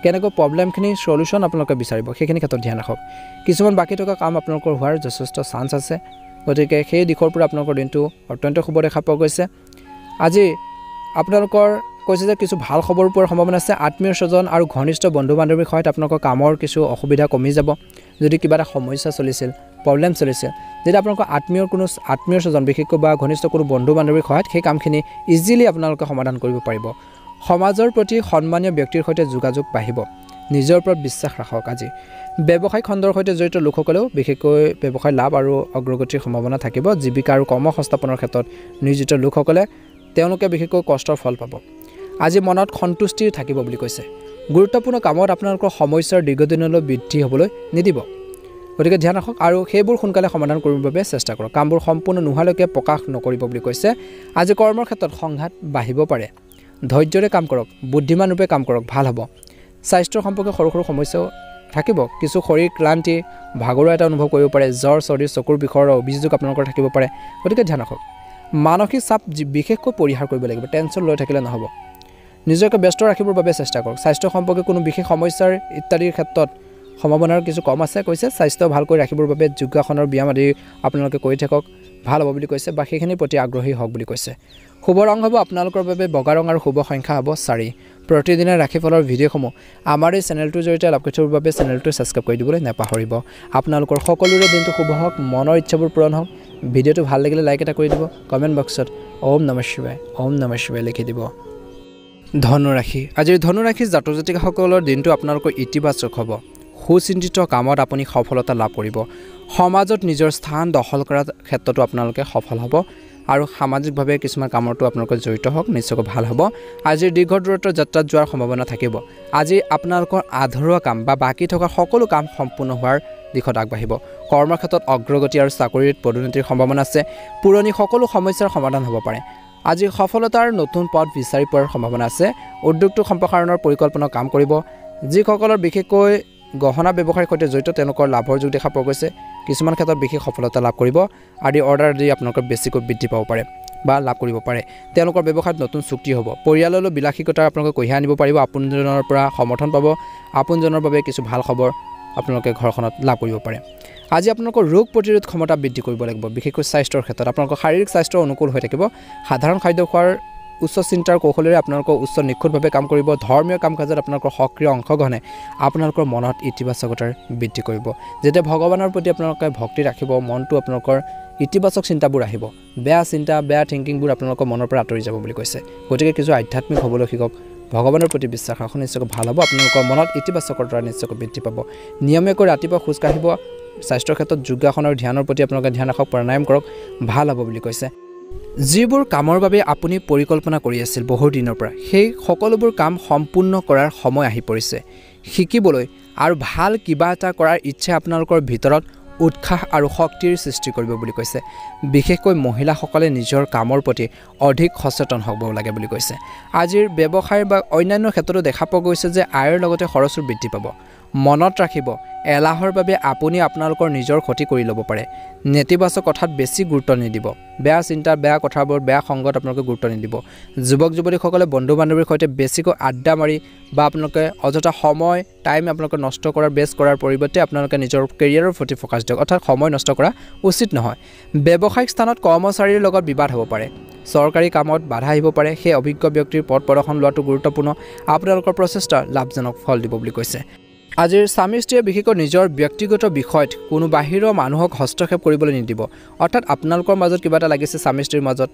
কেনেকৈ প্ৰব্লেমখিনি সলিউশ্যন আপোনালোকে বিচাৰিব সেইখিনি ক্ষেত্ৰত ধ্যান ৰাখক কিছুমান বাকী থকা কাম আপোনালোকৰ হোৱাৰ যথেষ্ট চান্স আছে গতিকে সেই দিশৰ পৰা আপোনালোকৰ দিনটো অত্যন্ত শুভ দেখা পোৱা গৈছে আজি আপোনালোকৰ কৈছে যে কিছু ভাল খবৰ পোৱাৰ সম্ভাৱনা আছে আত্মীয় স্বজন আৰু ঘনিষ্ঠ বন্ধু বান্ধৱীৰ সৈতে আপোনালোকৰ কামৰ কিছু অসুবিধা কমি যাব যদি কিবা এটা সমস্যা চলিছিল প্ৰব্লেম চলিছিল যেতিয়া আপোনালোকৰ আত্মীয় স্বজন বিশেষকৈ বা ঘনিষ্ঠ কোনো বন্ধু বান্ধৱীৰ সহায়ত সেই কামখিনি ইজিলি আপোনালোকে সমাধান কৰিব পাৰিব সমাজৰ প্ৰতি সন্মানীয় ব্যক্তিৰ সৈতে যোগাযোগ বাঢ়িব নিজৰ ওপৰত বিশ্বাস ৰাখক আজি ব্যৱসায়িক খণ্ডৰ সৈতে জড়িত লোকসকলেও বিশেষকৈ ব্যৱসায় লাভ আৰু অগ্ৰগতিৰ সম্ভাৱনা থাকিব জীৱিকা আৰু কৰ্মসংস্থাপনৰ ক্ষেত্ৰত নিয়োজিত লোকসকলে তেওঁলোকে বিশেষকৈ কষ্টৰ ফল পাব আজি মনত সন্তুষ্টি থাকিব বুলি কৈছে গুৰুত্বপূৰ্ণ কামত আপোনালোকৰ সমস্যাৰ দীৰ্ঘদিনলৈ বৃদ্ধি হ'বলৈ নিদিব গতিকে ধ্যান ৰাখক আৰু সেইবোৰ সোনকালে সমাধান কৰিবৰ বাবে চেষ্টা কৰক কামবোৰ সম্পূৰ্ণ নোহোৱালৈকে প্ৰকাশ নকৰিব বুলি কৈছে আজি কৰ্মৰ ক্ষেত্ৰত সংঘাত বাঢ়িব পাৰে ধৈৰ্যৰে কাম কৰক বুদ্ধিমান ৰূপে কাম কৰক ভাল হ'ব স্বাস্থ্যৰ সম্পৰ্কে সৰু সৰু সমস্যাও থাকিব কিছু শৰীৰ ক্লান্তি ভাগৰুৱা এটা অনুভৱ কৰিব পাৰে জ্বৰ চৰ্দি চকুৰ বিষৰ অভিযোগ আপোনালোকৰ থাকিব পাৰে গতিকে ধ্যান ৰাখক মানসিক চাপ বিশেষকৈ পৰিহাৰ কৰিব লাগিব টেনচন লৈ থাকিলে নহ'ব নিজকে ব্যস্ত ৰাখিবৰ বাবে চেষ্টা কৰক স্বাস্থ্য সম্পৰ্কে কোনো বিশেষ সমস্যাৰ ইত্যাদিৰ ক্ষেত্ৰত সম্ভাৱনাৰ কিছু কম আছে কৈছে স্বাস্থ্য ভালকৈ ৰাখিবৰ বাবে যোগাসনৰ ব্যায়াম আদি আপোনালোকে কৰি থাকক ভাল হ'ব বুলি কৈছে বা সেইখিনিৰ প্ৰতি আগ্ৰহী হওক বুলি কৈছে শুভ ৰং হ'ব আপোনালোকৰ বাবে বগা ৰং আৰু শুভ সংখ্যা হ'ব 4 প্ৰতিদিনে ৰাশিফলৰ ভিডিঅ'সমূহ আমাৰ এই চেনেলটোৰ জৰিয়তে লাভ কৰিবৰ বাবে চেনেলটো ছাবস্ক্ৰাইব কৰি দিবলৈ নাপাহৰিব আপোনালোকৰ সকলোৰে দিনটো শুভ হওক মনৰ ইচ্ছাবোৰ পূৰণ হওক ভিডিঅ'টো ভাল লাগিলে লাইক এটা কৰি দিব কমেণ্ট বক্সত ওম নমঃ শিৱায় লিখি দিব ধনুৰাশি আজিৰ ধনুৰাশি জাতক জাতিকাসকলৰ দিনটো আপোনালোকৰ ইতিবাচক হ'ব সুচিন্তিত কামত আপুনি সফলতা লাভ কৰিব সমাজত নিজৰ স্থান দখল কৰাৰ ক্ষেত্ৰতো আপোনালোকে সফল হ'ব আৰু সামাজিকভাৱে কিছুমান কামতো আপোনালোকৰ জড়িত হওক নিশ্চয়কৈ ভাল হ'ব আজিৰ দীৰ্ঘ দূৰত্বৰ যাত্ৰাত যোৱাৰ সম্ভাৱনা থাকিব আজি আপোনালোকৰ আধৰুৱা কাম বা বাকী থকা সকলো কাম সম্পূৰ্ণ হোৱাৰ দিশত আগবাঢ়িব কৰ্মৰ ক্ষেত্ৰত অগ্ৰগতি আৰু চাকৰিত পদোন্নতিৰ সম্ভাৱনা আছে পুৰণি সকলো সমস্যাৰ সমাধান হ'ব পাৰে আজি সফলতাৰ নতুন পথ বিচাৰি পোৱাৰ সম্ভাৱনা আছে উদ্যোগটো সম্প্ৰসাৰণৰ পৰিকল্পনা কাম কৰিব যিসকলৰ বিশেষকৈ গহনা ব্যৱসায়ৰ সৈতে জড়িত তেওঁলোকৰ লাভৰ যোগ দেখা পোৱা গৈছে কিছুমান ক্ষেত্ৰত বিশেষ সফলতা লাভ কৰিব আদি অৰ্ডাৰ দি আপোনালোকৰ বেছিকৈ বৃদ্ধি পাব পাৰে বা লাভ কৰিব পাৰে তেওঁলোকৰ ব্যৱসায়ত নতুন চুক্তি হ'ব পৰিয়াললৈ বিলাসিকতা আপোনালোকে কঢ়িয়াই আনিব পাৰিব আপোনজনৰ পৰা সমৰ্থন পাব আপোনজনৰ বাবে কিছু ভাল খবৰ আপোনালোকে ঘৰখনত লাভ কৰিব পাৰে আজি আপোনালোকৰ ৰোগ প্ৰতিৰোধ ক্ষমতা বৃদ্ধি কৰিব লাগিব বিশেষকৈ স্বাস্থ্যৰ ক্ষেত্ৰত আপোনালোকৰ শাৰীৰিক স্বাস্থ্য অনুকূল হৈ থাকিব সাধাৰণ খাদ্য খোৱাৰ উচ্চ চিন্তাৰ কৌশলেৰে আপোনালোকৰ উচ্চ নিখুঁতভাৱে কাম কৰিব ধৰ্মীয় কাম কাজত আপোনালোকৰ সক্ৰিয় অংশগ্ৰহণে আপোনালোকৰ মনত ইতিবাচকতাৰ বৃদ্ধি কৰিব যেতিয়া ভগৱানৰ প্ৰতি আপোনালোকে ভক্তি ৰাখিব মনটো আপোনালোকৰ ইতিবাচক চিন্তাবোৰ আহিব বেয়া চিন্তা বেয়া থিংকিংবোৰ আপোনালোকৰ মনৰ পৰা আঁতৰি যাব বুলি কৈছে গতিকে কিছু আধ্যাত্মিক হ'বলৈ শিকক ভগৱানৰ প্ৰতি বিশ্বাস ৰাখক নিশ্চয়কৈ ভাল হ'ব আপোনালোকৰ মনত ইতিবাচকতা নিশ্চয়কৈ বৃদ্ধি পাব নিয়মীয়াকৈ ৰাতিপুৱা খোজ কাঢ়িব স্বাস্থ্যৰ ক্ষেত্ৰত যোগাসন আৰু ধ্যানৰ প্ৰতি আপোনালোকে ধ্যান ৰাখক প্ৰাণায়াম কৰক ভাল হ'ব বুলি কৈছে যিবোৰ কামৰ বাবে আপুনি পৰিকল্পনা কৰি আছিল বহু দিনৰ পৰা সেই সকলোবোৰ কাম সম্পূৰ্ণ কৰাৰ সময় আহি পৰিছে শিকিবলৈ আৰু ভাল কিবা এটা কৰাৰ ইচ্ছা আপোনালোকৰ ভিতৰত উৎসাহ আৰু শক্তিৰ সৃষ্টি কৰিব বুলি কৈছে বিশেষকৈ মহিলাসকলে নিজৰ কামৰ প্ৰতি অধিক সচেতন হ'ব লাগে বুলি কৈছে আজিৰ ব্যৱসায় বা অন্যান্য ক্ষেত্ৰতো দেখা পোৱা গৈছে যে আয়ৰ লগতে খৰচো বৃদ্ধি পাব মনত ৰাখিব এলাহৰ বাবে আপুনি আপোনালোকৰ নিজৰ ক্ষতি কৰি ল'ব পাৰে নেতিবাচক কথাত বেছি গুৰুত্ব নিদিব বেয়া চিন্তা বেয়া কথাবোৰ বেয়া সংগত আপোনালোকে গুৰুত্ব নিদিব যুৱক যুৱতীসকলে বন্ধু বান্ধৱীৰ সৈতে বেছিকৈ আড্ডা মাৰি বা আপোনালোকে অযথা সময় টাইম আপোনালোকে নষ্ট কৰাৰ পৰিৱৰ্তে আপোনালোকে নিজৰ কেৰিয়াৰৰ প্ৰতি ফ'কাছ দিয়ক অৰ্থাৎ সময় নষ্ট কৰা উচিত নহয় ব্যৱসায়িক স্থানত কৰ্মচাৰীৰ লগত বিবাদ হ'ব পাৰে চৰকাৰী কামত বাধা আহিব পাৰে সেই অভিজ্ঞ ব্যক্তিৰ পথ প্ৰদৰ্শন লোৱাটো গুৰুত্বপূৰ্ণ আপোনালোকৰ প্ৰচেষ্টা লাভজনক ফল দিব বুলি কৈছে আজিৰ স্বামী স্ত্ৰীয়ে বিশেষকৈ নিজৰ ব্যক্তিগত বিষয়ত কোনো বাহিৰৰ মানুহক হস্তক্ষেপ কৰিবলৈ নিদিব অৰ্থাৎ আপোনালোকৰ মাজত কিবা এটা লাগিছে স্বামী স্ত্ৰীৰ মাজত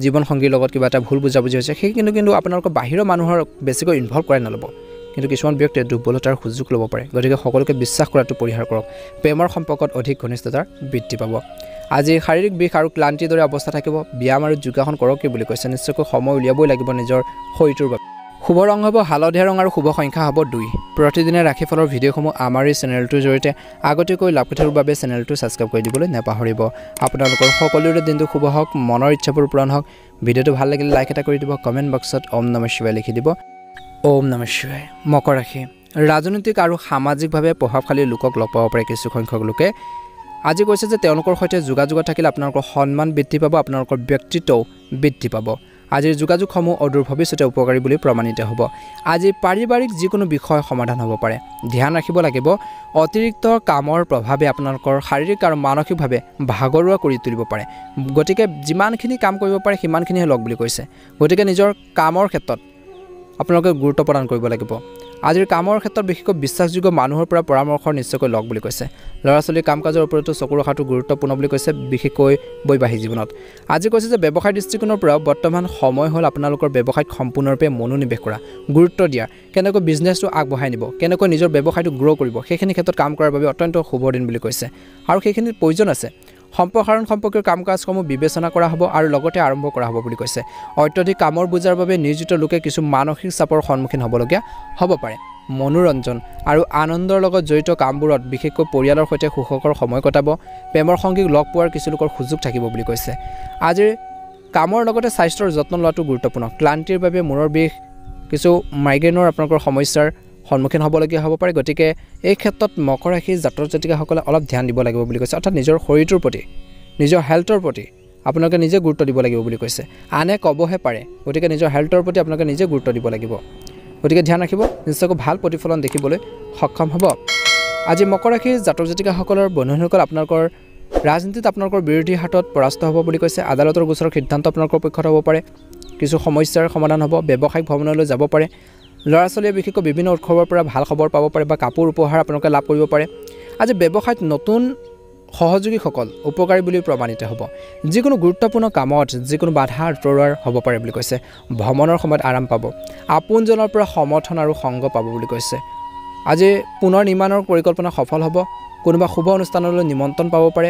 জীৱনসংগীৰ লগত কিবা এটা ভুল বুজাবুজি হৈছে সেই কিন্তু আপোনালোকৰ বাহিৰৰ মানুহৰ বেছিকৈ ইনভলভ কৰাই নল'ব কিন্তু কিছুমান ব্যক্তিয়ে দুৰ্বলতাৰ সুযোগ ল'ব পাৰে গতিকে সকলোকে বিশ্বাস কৰাটো পৰিহাৰ কৰক প্ৰেমৰ সম্পৰ্কত অধিক ঘনিষ্ঠতাৰ বৃদ্ধি পাব আজি শাৰীৰিক বিষ আৰু ক্লান্তিৰ দৰে অৱস্থা থাকিব ব্যায়াম আৰু যোগাসন কৰক বুলি কৈছে নিশ্চয়কৈ সময় উলিয়াবই লাগিব নিজৰ শৰীৰটোৰ বাবে শুভ ৰং হ'ব হালধীয়া ৰং আৰু শুভ সংখ্যা হ'ব 2 প্ৰতিদিনে ৰাশিফলৰ ভিডিঅ'সমূহ আমাৰ এই চেনেলটোৰ জৰিয়তে আগতীয়াকৈ লাভ কৰিবৰ বাবে চেনেলটো ছাবস্ক্ৰাইব কৰি দিবলৈ নাপাহৰিব আপোনালোকৰ সকলোৰে দিনটো শুভ হওক মনৰ ইচ্ছাবোৰ পূৰণ হওক ভিডিঅ'টো ভাল লাগিলে লাইক এটা কৰি দিব কমেণ্ট বক্সত ওম নমঃ শিৱায় লিখি দিব ওম নমঃ শিৱায় মকৰ ৰাশি ৰাজনৈতিক আৰু সামাজিকভাৱে প্ৰভাৱশালী লোকক লগ পাব পাৰে কিছু সংখ্যক লোকে আজি কৈছে যে তেওঁলোকৰ সৈতে যোগাযোগত থাকিলে আপোনালোকৰ সন্মান বৃদ্ধি পাব আপোনালোকৰ ব্যক্তিত্বও বৃদ্ধি পাব আজিৰ যোগাযোগসমূহ অদূৰ ভৱিষ্যতে উপকাৰী বুলি প্ৰমাণিত হ'ব আজি পাৰিবাৰিক যিকোনো বিষয় সমাধান হ'ব পাৰে ধ্যান ৰাখিব লাগিব অতিৰিক্ত কামৰ প্ৰভাৱে আপোনালোকৰ শাৰীৰিক আৰু মানসিকভাৱে ভাগৰুৱা কৰি তুলিব পাৰে গতিকে যিমানখিনি কাম কৰিব পাৰে সিমানখিনিহে লগ বুলি কৈছে গতিকে নিজৰ কামৰ ক্ষেত্ৰত আপোনালোকে গুৰুত্ব প্ৰদান কৰিব লাগিব আজিৰ কামৰ ক্ষেত্ৰত বিশেষকৈ বিশ্বাসযোগ্য মানুহৰ পৰা পৰামৰ্শ নিশ্চয়কৈ লগ বুলি কৈছে ল'ৰা ছোৱালীৰ কাম কাজৰ ওপৰতো চকু ৰখাটো গুৰুত্বপূৰ্ণ বুলি কৈছে বিশেষকৈ বৈবাহিক জীৱনত আজি কৈছে যে ব্যৱসায় দৃষ্টিকোণৰ পৰা বৰ্তমান সময় হ'ল আপোনালোকৰ ব্যৱসায়ত সম্পূৰ্ণৰূপে মনোনিৱেশ কৰা গুৰুত্ব দিয়া কেনেকৈ বিজনেছটো আগবঢ়াই নিব কেনেকৈ নিজৰ ব্যৱসায়টো গ্ৰ' কৰিব সেইখিনি ক্ষেত্ৰত কাম কৰাৰ বাবে অত্যন্ত শুভ দিন বুলি কৈছে আৰু সেইখিনিৰ প্ৰয়োজন আছে সম্প্ৰসাৰণ সম্পৰ্কীয় কাম কাজসমূহ বিবেচনা কৰা হ'ব আৰু লগতে আৰম্ভ কৰা হ'ব বুলি কৈছে অত্যধিক কামৰ বোজাৰ বাবে নিয়োজিত লোকে কিছু মানসিক চাপৰ সন্মুখীন হ'বলগীয়া হ'ব পাৰে মনোৰঞ্জন আৰু আনন্দৰ লগত জড়িত কামবোৰত বিশেষকৈ পৰিয়ালৰ সৈতে সুখকৰ সময় কটাব প্ৰেমৰ সংগীক লগ পোৱাৰ কিছু লোকৰ সুযোগ থাকিব বুলি কৈছে আজিৰ কামৰ লগতে স্বাস্থ্যৰ যত্ন লোৱাটো গুৰুত্বপূৰ্ণ ক্লান্তিৰ বাবে মূৰৰ বিষ কিছু মাইগ্ৰেনৰ আপোনালোকৰ সমস্যাৰ সন্মুখীন হ'বলগীয়া হ'ব পাৰে গতিকে এই ক্ষেত্ৰত মকৰ ৰাশিৰ জাতক জাতিকাসকলে অলপ ধ্যান দিব লাগিব বুলি কৈছে অৰ্থাৎ নিজৰ শৰীৰটোৰ প্ৰতি নিজৰ হেল্থৰ প্ৰতি আপোনালোকে নিজে গুৰুত্ব দিব লাগিব বুলি কৈছে আনে ক'বহে পাৰে গতিকে নিজৰ হেল্থৰ প্ৰতি আপোনালোকে নিজে গুৰুত্ব দিব লাগিব গতিকে ধ্যান ৰাখিব নিশ্চয়কৈ ভাল প্ৰতিফলন দেখিবলৈ সক্ষম হ'ব আজি মকৰ ৰাশিৰ জাতক জাতিকাসকলৰ বন্ধুসকল আপোনালোকৰ ৰাজনীতিত আপোনালোকৰ বিৰোধী হাতত পৰাস্ত হ'ব বুলি কৈছে আদালতৰ গোচৰৰ সিদ্ধান্ত আপোনালোকৰ পক্ষত হ'ব পাৰে কিছু সমস্যাৰ সমাধান হ'ব ব্যৱসায়িক ভ্ৰমণলৈ যাব পাৰে ল'ৰা ছোৱালীয়ে বিশেষকৈ বিভিন্ন উৎসৱৰ পৰা ভাল খবৰ পাব পাৰে বা কাপোৰ উপহাৰ আপোনালোকে লাভ কৰিব পাৰে আজি ব্যৱসায়ত নতুন সহযোগীসকল উপকাৰী বুলি প্ৰমাণিত হ'ব যিকোনো গুৰুত্বপূৰ্ণ কামত যিকোনো বাধা আঁতৰোৱাৰ হ'ব পাৰে বুলি কৈছে ভ্ৰমণৰ সময়ত আৰাম পাব আপোনজনৰ পৰা সমৰ্থন আৰু সংগ পাব বুলি কৈছে আজি পুনৰ নিৰ্মাণৰ পৰিকল্পনা সফল হ'ব কোনোবা শুভ অনুষ্ঠানলৈ নিমন্ত্ৰণ পাব পাৰে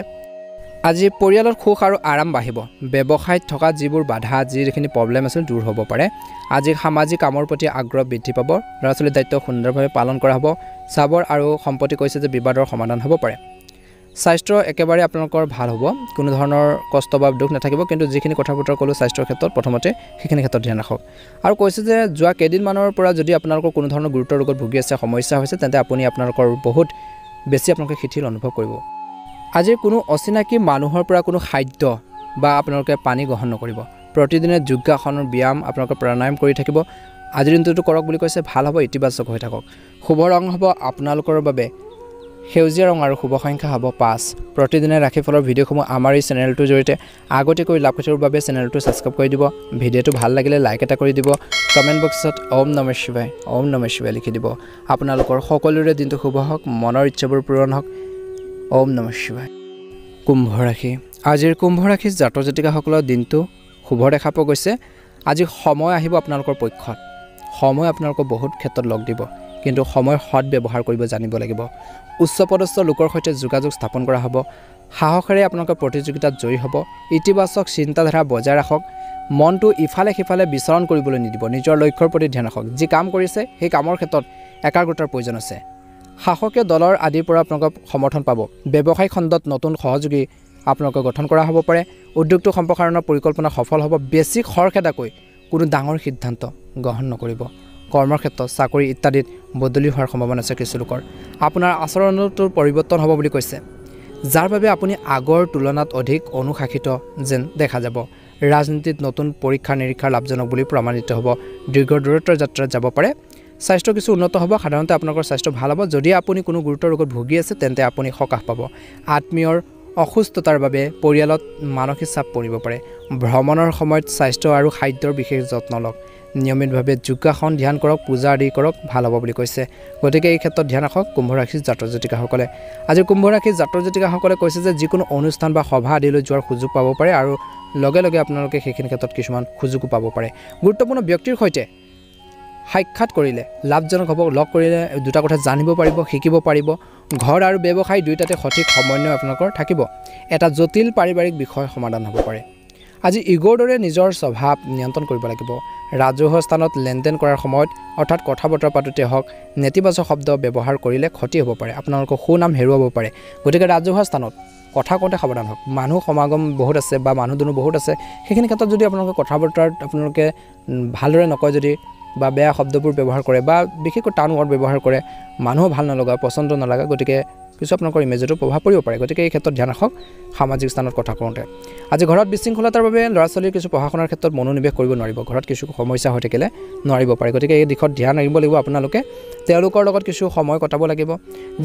আজি পৰিয়ালৰ সুখ আৰু আৰাম বাঢ়িব ব্যৱসায়ত থকা যিবোৰ বাধা যিখিনি প্ৰব্লেম আছিল দূৰ হ'ব পাৰে আজি সামাজিক কামৰ প্ৰতি আগ্ৰহ বৃদ্ধি পাব ল'ৰা ছোৱালীৰ দায়িত্ব সুন্দৰভাৱে পালন কৰা হ'ব চাবৰ আৰু সম্পত্তি কৈছে যে বিবাদৰ সমাধান হ'ব পাৰে স্বাস্থ্য একেবাৰে আপোনালোকৰ ভাল হ'ব কোনো ধৰণৰ কষ্ট বা দুখ নাথাকিব কিন্তু যিখিনি কথা বতৰা ক'লোঁ স্বাস্থ্যৰ ক্ষেত্ৰত প্ৰথমতে সেইখিনি ক্ষেত্ৰত ধ্যান ৰাখক আৰু কৈছে যে যোৱা কেইদিনমানৰ পৰা যদি আপোনালোকৰ কোনো ধৰণৰ গুৰুতৰ ৰোগত ভুগি আছে সমস্যা হৈছে তেন্তে আপুনি আপোনালোকৰ বহুত বেছি আপোনালোকে শিথিল অনুভৱ কৰিব আজি কোনো অচিনাকি মানুহৰ পৰা কোনো খাদ্য বা আপোনালোকে পানী গ্ৰহণ নকৰিব প্ৰতিদিনে যোগাসনৰ ব্যায়াম আপোনালোকে প্ৰাণায়াম কৰি থাকিব আজিৰ দিনটোতো কৰক বুলি কৈছে ভাল হ'ব ইতিবাচক হৈ থাকক শুভ ৰং হ'ব আপোনালোকৰ বাবে সেউজীয়া ৰং আৰু শুভ সংখ্যা হ'ব 5 প্ৰতিদিনে ৰাশিফলৰ ভিডিঅ'সমূহ আমাৰ এই চেনেলটোৰ জৰিয়তে আগতীয়াকৈ লাভ কৰাৰ বাবে চেনেলটো ছাবস্ক্ৰাইব কৰি দিব ভিডিঅ'টো ভাল লাগিলে লাইক এটা কৰি দিব কমেণ্ট বক্সত ওম নমঃ শিৱায় লিখি দিব আপোনালোকৰ সকলোৰে দিনটো শুভ হওক মনৰ ইচ্ছাবোৰ পূৰণ হওক ওম নমঃ শিৱায় কুম্ভ ৰাশি আজিৰ কুম্ভ ৰাশিৰ জাতক জাতিকাসকলৰ দিনটো শুভ দেখা পোৱা গৈছে আজি সময় আহিব আপোনালোকৰ পক্ষত সময় আপোনালোকক বহুত ক্ষেত্ৰত লগ দিব কিন্তু সময় সৎ ব্যৱহাৰ কৰিব জানিব লাগিব উচ্চপদস্থ লোকৰ সৈতে যোগাযোগ স্থাপন কৰা হ'ব সাহসেৰে আপোনালোকৰ প্ৰতিযোগিতাত জয়ী হ'ব ইতিবাচক চিন্তাধাৰা বজাই ৰাখক মনটো ইফালে সিফালে বিচৰণ কৰিবলৈ নিদিব নিজৰ লক্ষ্যৰ প্ৰতি ধ্যান ৰাখক যি কাম কৰিছে সেই কামৰ ক্ষেত্ৰত একাগ্ৰতাৰ প্ৰয়োজন আছে শাসকীয় দলৰ আদিৰ পৰা আপোনালোকক সমৰ্থন পাব ব্যৱসায়িক খণ্ডত নতুন সহযোগী আপোনালোকক গঠন কৰা হ'ব পাৰে উদ্যোগটো সম্প্ৰসাৰণৰ পৰিকল্পনা সফল হ'ব বেছি খৰখেদাকৈ কোনো ডাঙৰ সিদ্ধান্ত গ্ৰহণ নকৰিব কৰ্মৰ ক্ষেত্ৰত চাকৰি ইত্যাদিত বদলি হোৱাৰ সম্ভাৱনা আছে কিছু লোকৰ আপোনাৰ আচৰণটোৰ পৰিৱৰ্তন হ'ব বুলি কৈছে যাৰ বাবে আপুনি আগৰ তুলনাত অধিক অনুশাসিত যেন দেখা যাব ৰাজনীতিত নতুন পৰীক্ষা নিৰীক্ষা লাভজনক বুলি প্ৰমাণিত হ'ব দীৰ্ঘ দূৰত্বৰ যাত্ৰাত যাব পাৰে স্বাস্থ্য কিছু উন্নত হ'ব সাধাৰণতে আপোনালোকৰ স্বাস্থ্য ভাল হ'ব যদি আপুনি কোনো গুৰুতৰ ৰোগত ভুগি আছে তেন্তে আপুনি সকাহ পাব আত্মীয়ৰ অসুস্থতাৰ বাবে পৰিয়ালত মানসিক চাপ পৰিব পাৰে ভ্ৰমণৰ সময়ত স্বাস্থ্য আৰু খাদ্যৰ বিশেষ যত্ন লওক নিয়মিতভাৱে যোগাসন ধ্যান কৰক পূজা আদি কৰক ভাল হ'ব বুলি কৈছে গতিকে এই ক্ষেত্ৰত ধ্যান ৰাখক কুম্ভ ৰাশিৰ জাতক জাতিকাসকলে আজি কুম্ভ ৰাশিৰ জাতক জাতিকাসকলে কৈছে যে যিকোনো অনুষ্ঠান বা সভা আদিলৈ যোৱাৰ সুযোগ পাব পাৰে আৰু লগে লগে আপোনালোকে সেইখিনি ক্ষেত্ৰত কিছুমান সুযোগো পাব পাৰে গুৰুত্বপূৰ্ণ ব্যক্তিৰ সৈতে সাক্ষাৎ কৰিলে লাভজনক হ'ব লগ কৰিলে দুটা কথা জানিব পাৰিব শিকিব পাৰিব ঘৰ আৰু ব্যৱসায় দুয়োটাতে সঠিক সমন্বয় আপোনালোকৰ থাকিব এটা জটিল পাৰিবাৰিক বিষয় সমাধান হ'ব পাৰে আজি ইগোৰ দৰে নিজৰ স্বভাৱ নিয়ন্ত্ৰণ কৰিব লাগিব ৰাজহুৱা স্থানত লেনদেন কৰাৰ সময়ত অৰ্থাৎ কথা বতৰা পাতোতে হওক নেতিবাচক শব্দ ব্যৱহাৰ কৰিলে ক্ষতি হ'ব পাৰে আপোনালোকৰ সুনাম হেৰুৱাব পাৰে গতিকে ৰাজহুৱা স্থানত কথা কওঁতে সাৱধান হওক মানুহ সমাগম বহুত আছে বা মানুহ দুনুহ বহুত আছে সেইখিনি ক্ষেত্ৰত যদি আপোনালোকে কথা বতৰাত আপোনালোকে ভালদৰে নকয় যদি বা বেয়া শব্দবোৰ ব্যৱহাৰ কৰে বা বিশেষকৈ টান ৱৰ্ড ব্যৱহাৰ কৰে মানুহ ভাল নলগা পছন্দ নালাগে গতিকে কিছু আপোনালোকৰ ইমেজতো প্ৰভাৱ পৰিব পাৰে গতিকে এই ক্ষেত্ৰত ধ্যান ৰাখক সামাজিক স্থানত কথা কওঁতে আজি ঘৰত বিশৃংখলতাৰ বাবে ল'ৰা ছোৱালীৰ কিছু পঢ়া শুনাৰ ক্ষেত্ৰত মনোনিৱেশ কৰিব নোৱাৰিব ঘৰত কিছু সমস্যা হৈ থাকিলে নোৱাৰিব পাৰে গতিকে এই দিশত ধ্যান ৰাখিব লাগিব আপোনালোকে তেওঁলোকৰ লগত কিছু সময় কটাব লাগিব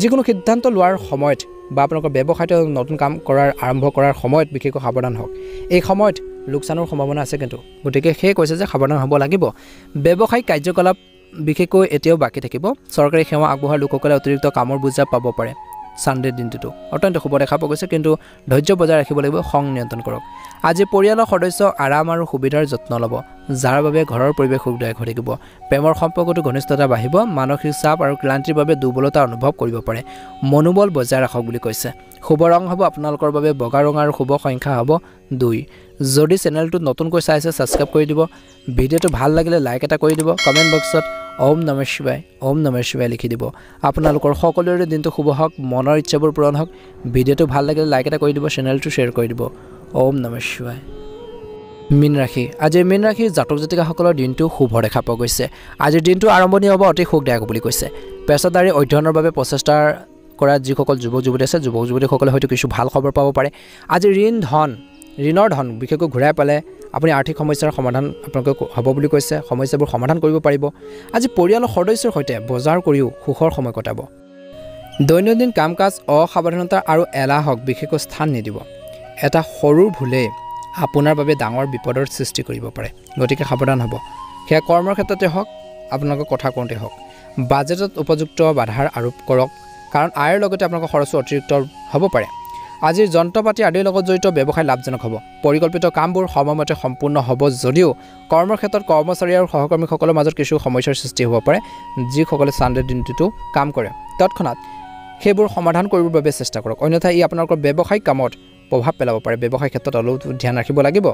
যিকোনো সিদ্ধান্ত লোৱাৰ সময়ত বা আপোনালোকৰ ব্যৱসায়টো নতুন কাম কৰাৰ আৰম্ভ কৰাৰ সময়ত বিশেষকৈ সাৱধান হওক এই সময়ত লোকচানৰ সম্ভাৱনা আছে কিন্তু গতিকে সেই কৈছে যে সাৱধান হ'ব লাগিব ব্যৱসায়িক কাৰ্যকলাপ বিশেষকৈ এতিয়াও বাকী থাকিব চৰকাৰী সেৱা আগবঢ়োৱা লোকসকলে অতিৰিক্ত কামৰ বোজা পাব পাৰে সানডে দিনটো অত্যন্ত শুভ দেখা পোৱা গৈছে কিন্তু ধৈৰ্য বজাই ৰাখিব লাগিব খং নিয়ন্ত্ৰণ কৰক আজি পৰিয়ালৰ সদস্য আৰাম আৰু সুবিধাৰ যত্ন ল'ব যাৰ বাবে ঘৰৰ পৰিৱেশ সুখদায়ক হৈ থাকিব প্ৰেমৰ সম্পৰ্কটো ঘনিষ্ঠতা বাঢ়িব মানসিক চাপ আৰু ক্লান্তিৰ বাবে দুৰ্বলতা অনুভৱ কৰিব পাৰে মনোবল বজাই ৰাখক বুলি কৈছে শুভ ৰং হ'ব আপোনালোকৰ বাবে বগা ৰং আৰু শুভ সংখ্যা হ'ব 2 যদি চেনেলটো নতুনকৈ চাইছে সাবস্ক্ৰাইব কৰি দিব ভিডিওটো ভাল লাগিলে লাইক এটা কৰি দিব কমেন্ট বক্সত ওম নমঃ শিৱায় লিখি দিব আপোনালোকৰ সকলোৰে দিনটো শুভ হওক মনৰ ইচ্ছাবোৰ পূৰণ হওক ভিডিওটো ভাল লাগিলে লাইক এটা কৰি দিব চেনেলটো শ্বেয়াৰ কৰি দিব ওম নমঃ শিৱায় মীন ৰাশি আজিৰ মীন ৰাশিৰ জাতক জাতিকাসকলৰ দিনটো শুভ দেখা পোৱা গৈছে আজিৰ দিনটো আৰম্ভণি হ'ব অতি সুখদায়ক বুলি কৈছে পেছাদাৰী অধ্যয়নৰ বাবে প্ৰচেষ্টাৰ কৰা যিসকল যুৱক যুৱতী আছে যুৱক যুৱতীসকলে হয়তো কিছু ভাল খবৰ পাব পাৰে আজি ঋণৰ ধন বিশেষকৈ ঘূৰাই পালে আপুনি আৰ্থিক সমস্যাৰ সমাধান আপোনালোকে হ'ব বুলি কৈছে সমস্যাবোৰ সমাধান কৰিব পাৰিব আজি পৰিয়ালৰ সদস্যৰ সৈতে বজাৰ কৰিও সুখৰ সময় কটাব দৈনন্দিন কাম-কাজ অসাৱধানতা আৰু এলাহক বিশেষকৈ স্থান নিদিব এটা সৰু ভুলে আপোনাৰ বাবে ডাঙৰ বিপদৰ সৃষ্টি কৰিব পাৰে গতিকে সাৱধান হ'ব সেয়া কৰ্মৰ ক্ষেত্ৰতে হওক আপোনালোকৰ কথা কওঁতে হওক বাজেটত উপযুক্ত বাধাৰ আৰোপ কৰক কাৰণ আয়ৰ লগতে আপোনালোকৰ খৰচ অতিৰিক্ত হ'ব পাৰে আজিৰ যন্ত্ৰপাতি আদিৰ লগত জড়িত ব্যৱসায় লাভজনক হ'ব পৰিকল্পিত কামবোৰ সময়মতে সম্পূৰ্ণ হ'ব যদিও কৰ্মৰ ক্ষেত্ৰত কৰ্মচাৰী আৰু সহকৰ্মীসকলৰ মাজত কিছু সমস্যাৰ সৃষ্টি হ'ব পাৰে যিসকলে সানডে দিনটো কাম কৰে তৎক্ষণাৎ সেইবোৰ সমাধান কৰিবৰ বাবে চেষ্টা কৰক অন্যথা ই আপোনালোকৰ ব্যৱসায়িক কামত প্ৰভাৱ পেলাব পাৰে ব্যৱসায়িক ক্ষেত্ৰত অলপ ধ্যান ৰাখিব লাগিব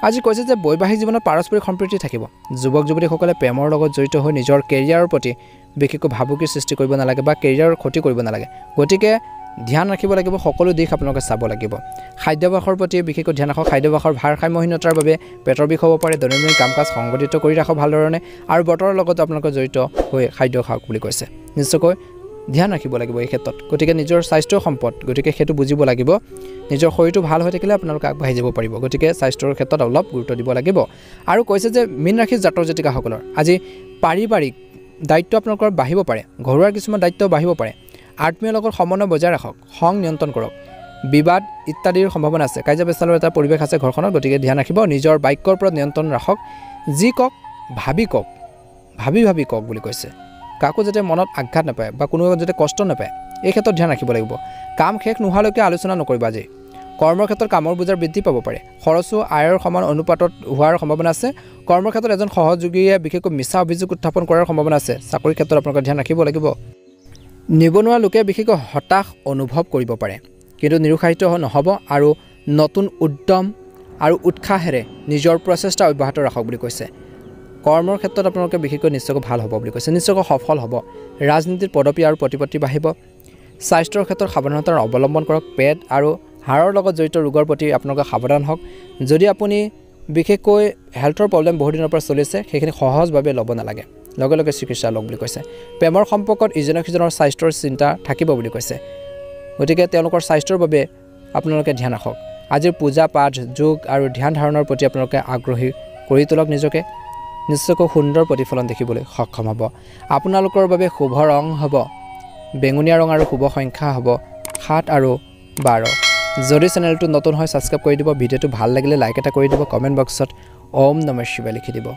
আজি কৈছে যে বৈবাহিক জীৱনত পাৰস্পৰিক সম্প্ৰীতি থাকিব যুৱক যুৱতীসকলে প্ৰেমৰ লগত জড়িত হৈ নিজৰ কেৰিয়াৰৰ প্ৰতি বিশেষকৈ ভাবুকিৰ সৃষ্টি কৰিব নালাগে বা কেৰিয়াৰৰ ক্ষতি কৰিব নালাগে গতিকে ধ্যান ৰাখিব লাগিব সকলো দিশ আপোনালোকে চাব লাগিব খাদ্যাভ্যাসৰ প্ৰতি বিশেষকৈ ধ্যান ৰাখক খাদ্যাভ্যাসৰ ভাৰসাম্যহীনতাৰ বাবে পেটৰ বিষ হ'ব পাৰে দৈনন্দিন কাম-কাজ সংগঠিত কৰি ৰাখক ভালধৰণে আৰু বতৰৰ লগত আপোনালোকে জড়িত হৈ খাদ্য খাওক বুলি কৈছে নিশ্চয়কৈ ধ্যান ৰাখিব লাগিব এই ক্ষেত্ৰত গতিকে নিজৰ স্বাস্থ্য সম্পদ গতিকে সেইটো বুজিব লাগিব নিজৰ শৰীৰটো ভাল হৈ থাকিলে আপোনালোকে আগবাঢ়ি যাব পাৰিব গতিকে স্বাস্থ্যৰ ক্ষেত্ৰত অলপ গুৰুত্ব দিব লাগিব আৰু কৈছে যে মীন ৰাশিৰ জাতক জাতিকাসকলৰ আজি পাৰিবাৰিক দায়িত্ব আপোনালোকৰ বাঢ়িব পাৰে ঘৰুৱা কিছুমান দায়িত্ব বাঢ়িব পাৰে আত্মীয়ৰ লগত সমন্বয় বজাই ৰাখক খং নিয়ন্ত্ৰণ কৰক বিবাদ ইত্যাদিৰ সম্ভাৱনা আছে কাৰ্য ব্যৱস্থাৰ এটা পৰিৱেশ আছে ঘৰখনত গতিকে ধ্যান ৰাখিব নিজৰ বাক্যৰ ওপৰত নিয়ন্ত্ৰণ ৰাখক যি কওক ভাবি কওক বুলি কৈছে কাকো যাতে মনত আঘাত নাপায় বা কোনো যাতে কষ্ট নাপায় এই ক্ষেত্ৰত ধ্যান ৰাখিব লাগিব কাম শেষ নোহোৱালৈকে আলোচনা নকৰিব আজি কৰ্মৰ ক্ষেত্ৰত কামৰ বোজাৰ বৃদ্ধি পাব পাৰে খৰচো আয়ৰ সমান অনুপাতত হোৱাৰ সম্ভাৱনা আছে কৰ্মৰ ক্ষেত্ৰত এজন সহযোগীয়ে বিশেষকৈ মিছা অভিযোগ উত্থাপন কৰাৰ সম্ভাৱনা আছে চাকৰিৰ ক্ষেত্ৰত আপোনালোকে ধ্যান ৰাখিব লাগিব নিবনুৱা লোকে বিশেষকৈ হতাশ অনুভৱ কৰিব পাৰে কিন্তু নিৰুৎসাহিত নহ'ব আৰু নতুন উদ্যম আৰু উৎসাহেৰে নিজৰ প্ৰচেষ্টা অব্যাহত ৰাখক বুলি কৈছে কৰ্মৰ ক্ষেত্ৰত আপোনালোকে বিশেষকৈ নিশ্চয়কৈ ভাল হ'ব বুলি কৈছে নিশ্চয়কৈ সফল হ'ব ৰাজনীতিৰ পদবী আৰু প্ৰতিপত্তি বাঢ়িব স্বাস্থ্যৰ ক্ষেত্ৰত সাৱধানতা অৱলম্বন কৰক পেট আৰু হাড়ৰ লগত জড়িত ৰোগৰ প্ৰতি আপোনালোকে সাৱধান হওক যদি আপুনি বিশেষকৈ হেল্থৰ প্ৰব্লেম বহুত দিনৰ পৰা চলিছে সেইখিনি সহজভাৱে ল'ব নালাগে লগে লগে চিকিৎসা লওক বুলি কৈছে প্ৰেমৰ সম্পৰ্কত ইজনে সিজনৰ স্বাস্থ্যৰ চিন্তা থাকিব বুলি কৈছে গতিকে তেওঁলোকৰ স্বাস্থ্যৰ বাবে আপোনালোকে ধ্যান ৰাখক আজিৰ পূজা পাঠ যোগ আৰু ধ্যান ধাৰণৰ প্ৰতি আপোনালোকে আগ্ৰহী কৰি তোলক নিজকে নিশ্চয়কৈ সুন্দৰ প্ৰতিফলন দেখিবলৈ সক্ষম হ'ব আপোনালোকৰ বাবে শুভ ৰং হ'ব বেঙুনীয়া ৰং আৰু শুভ সংখ্যা হ'ব 7 আৰু 12 যদি চেনেলটো নতুন হয় সাবস্ক্ৰাইব কৰি দিব ভিডিওটো ভাল লাগিলে লাইক এটা কৰি দিব কমেন্ট বক্সত ওম নমঃ শিৱায় লিখি দিব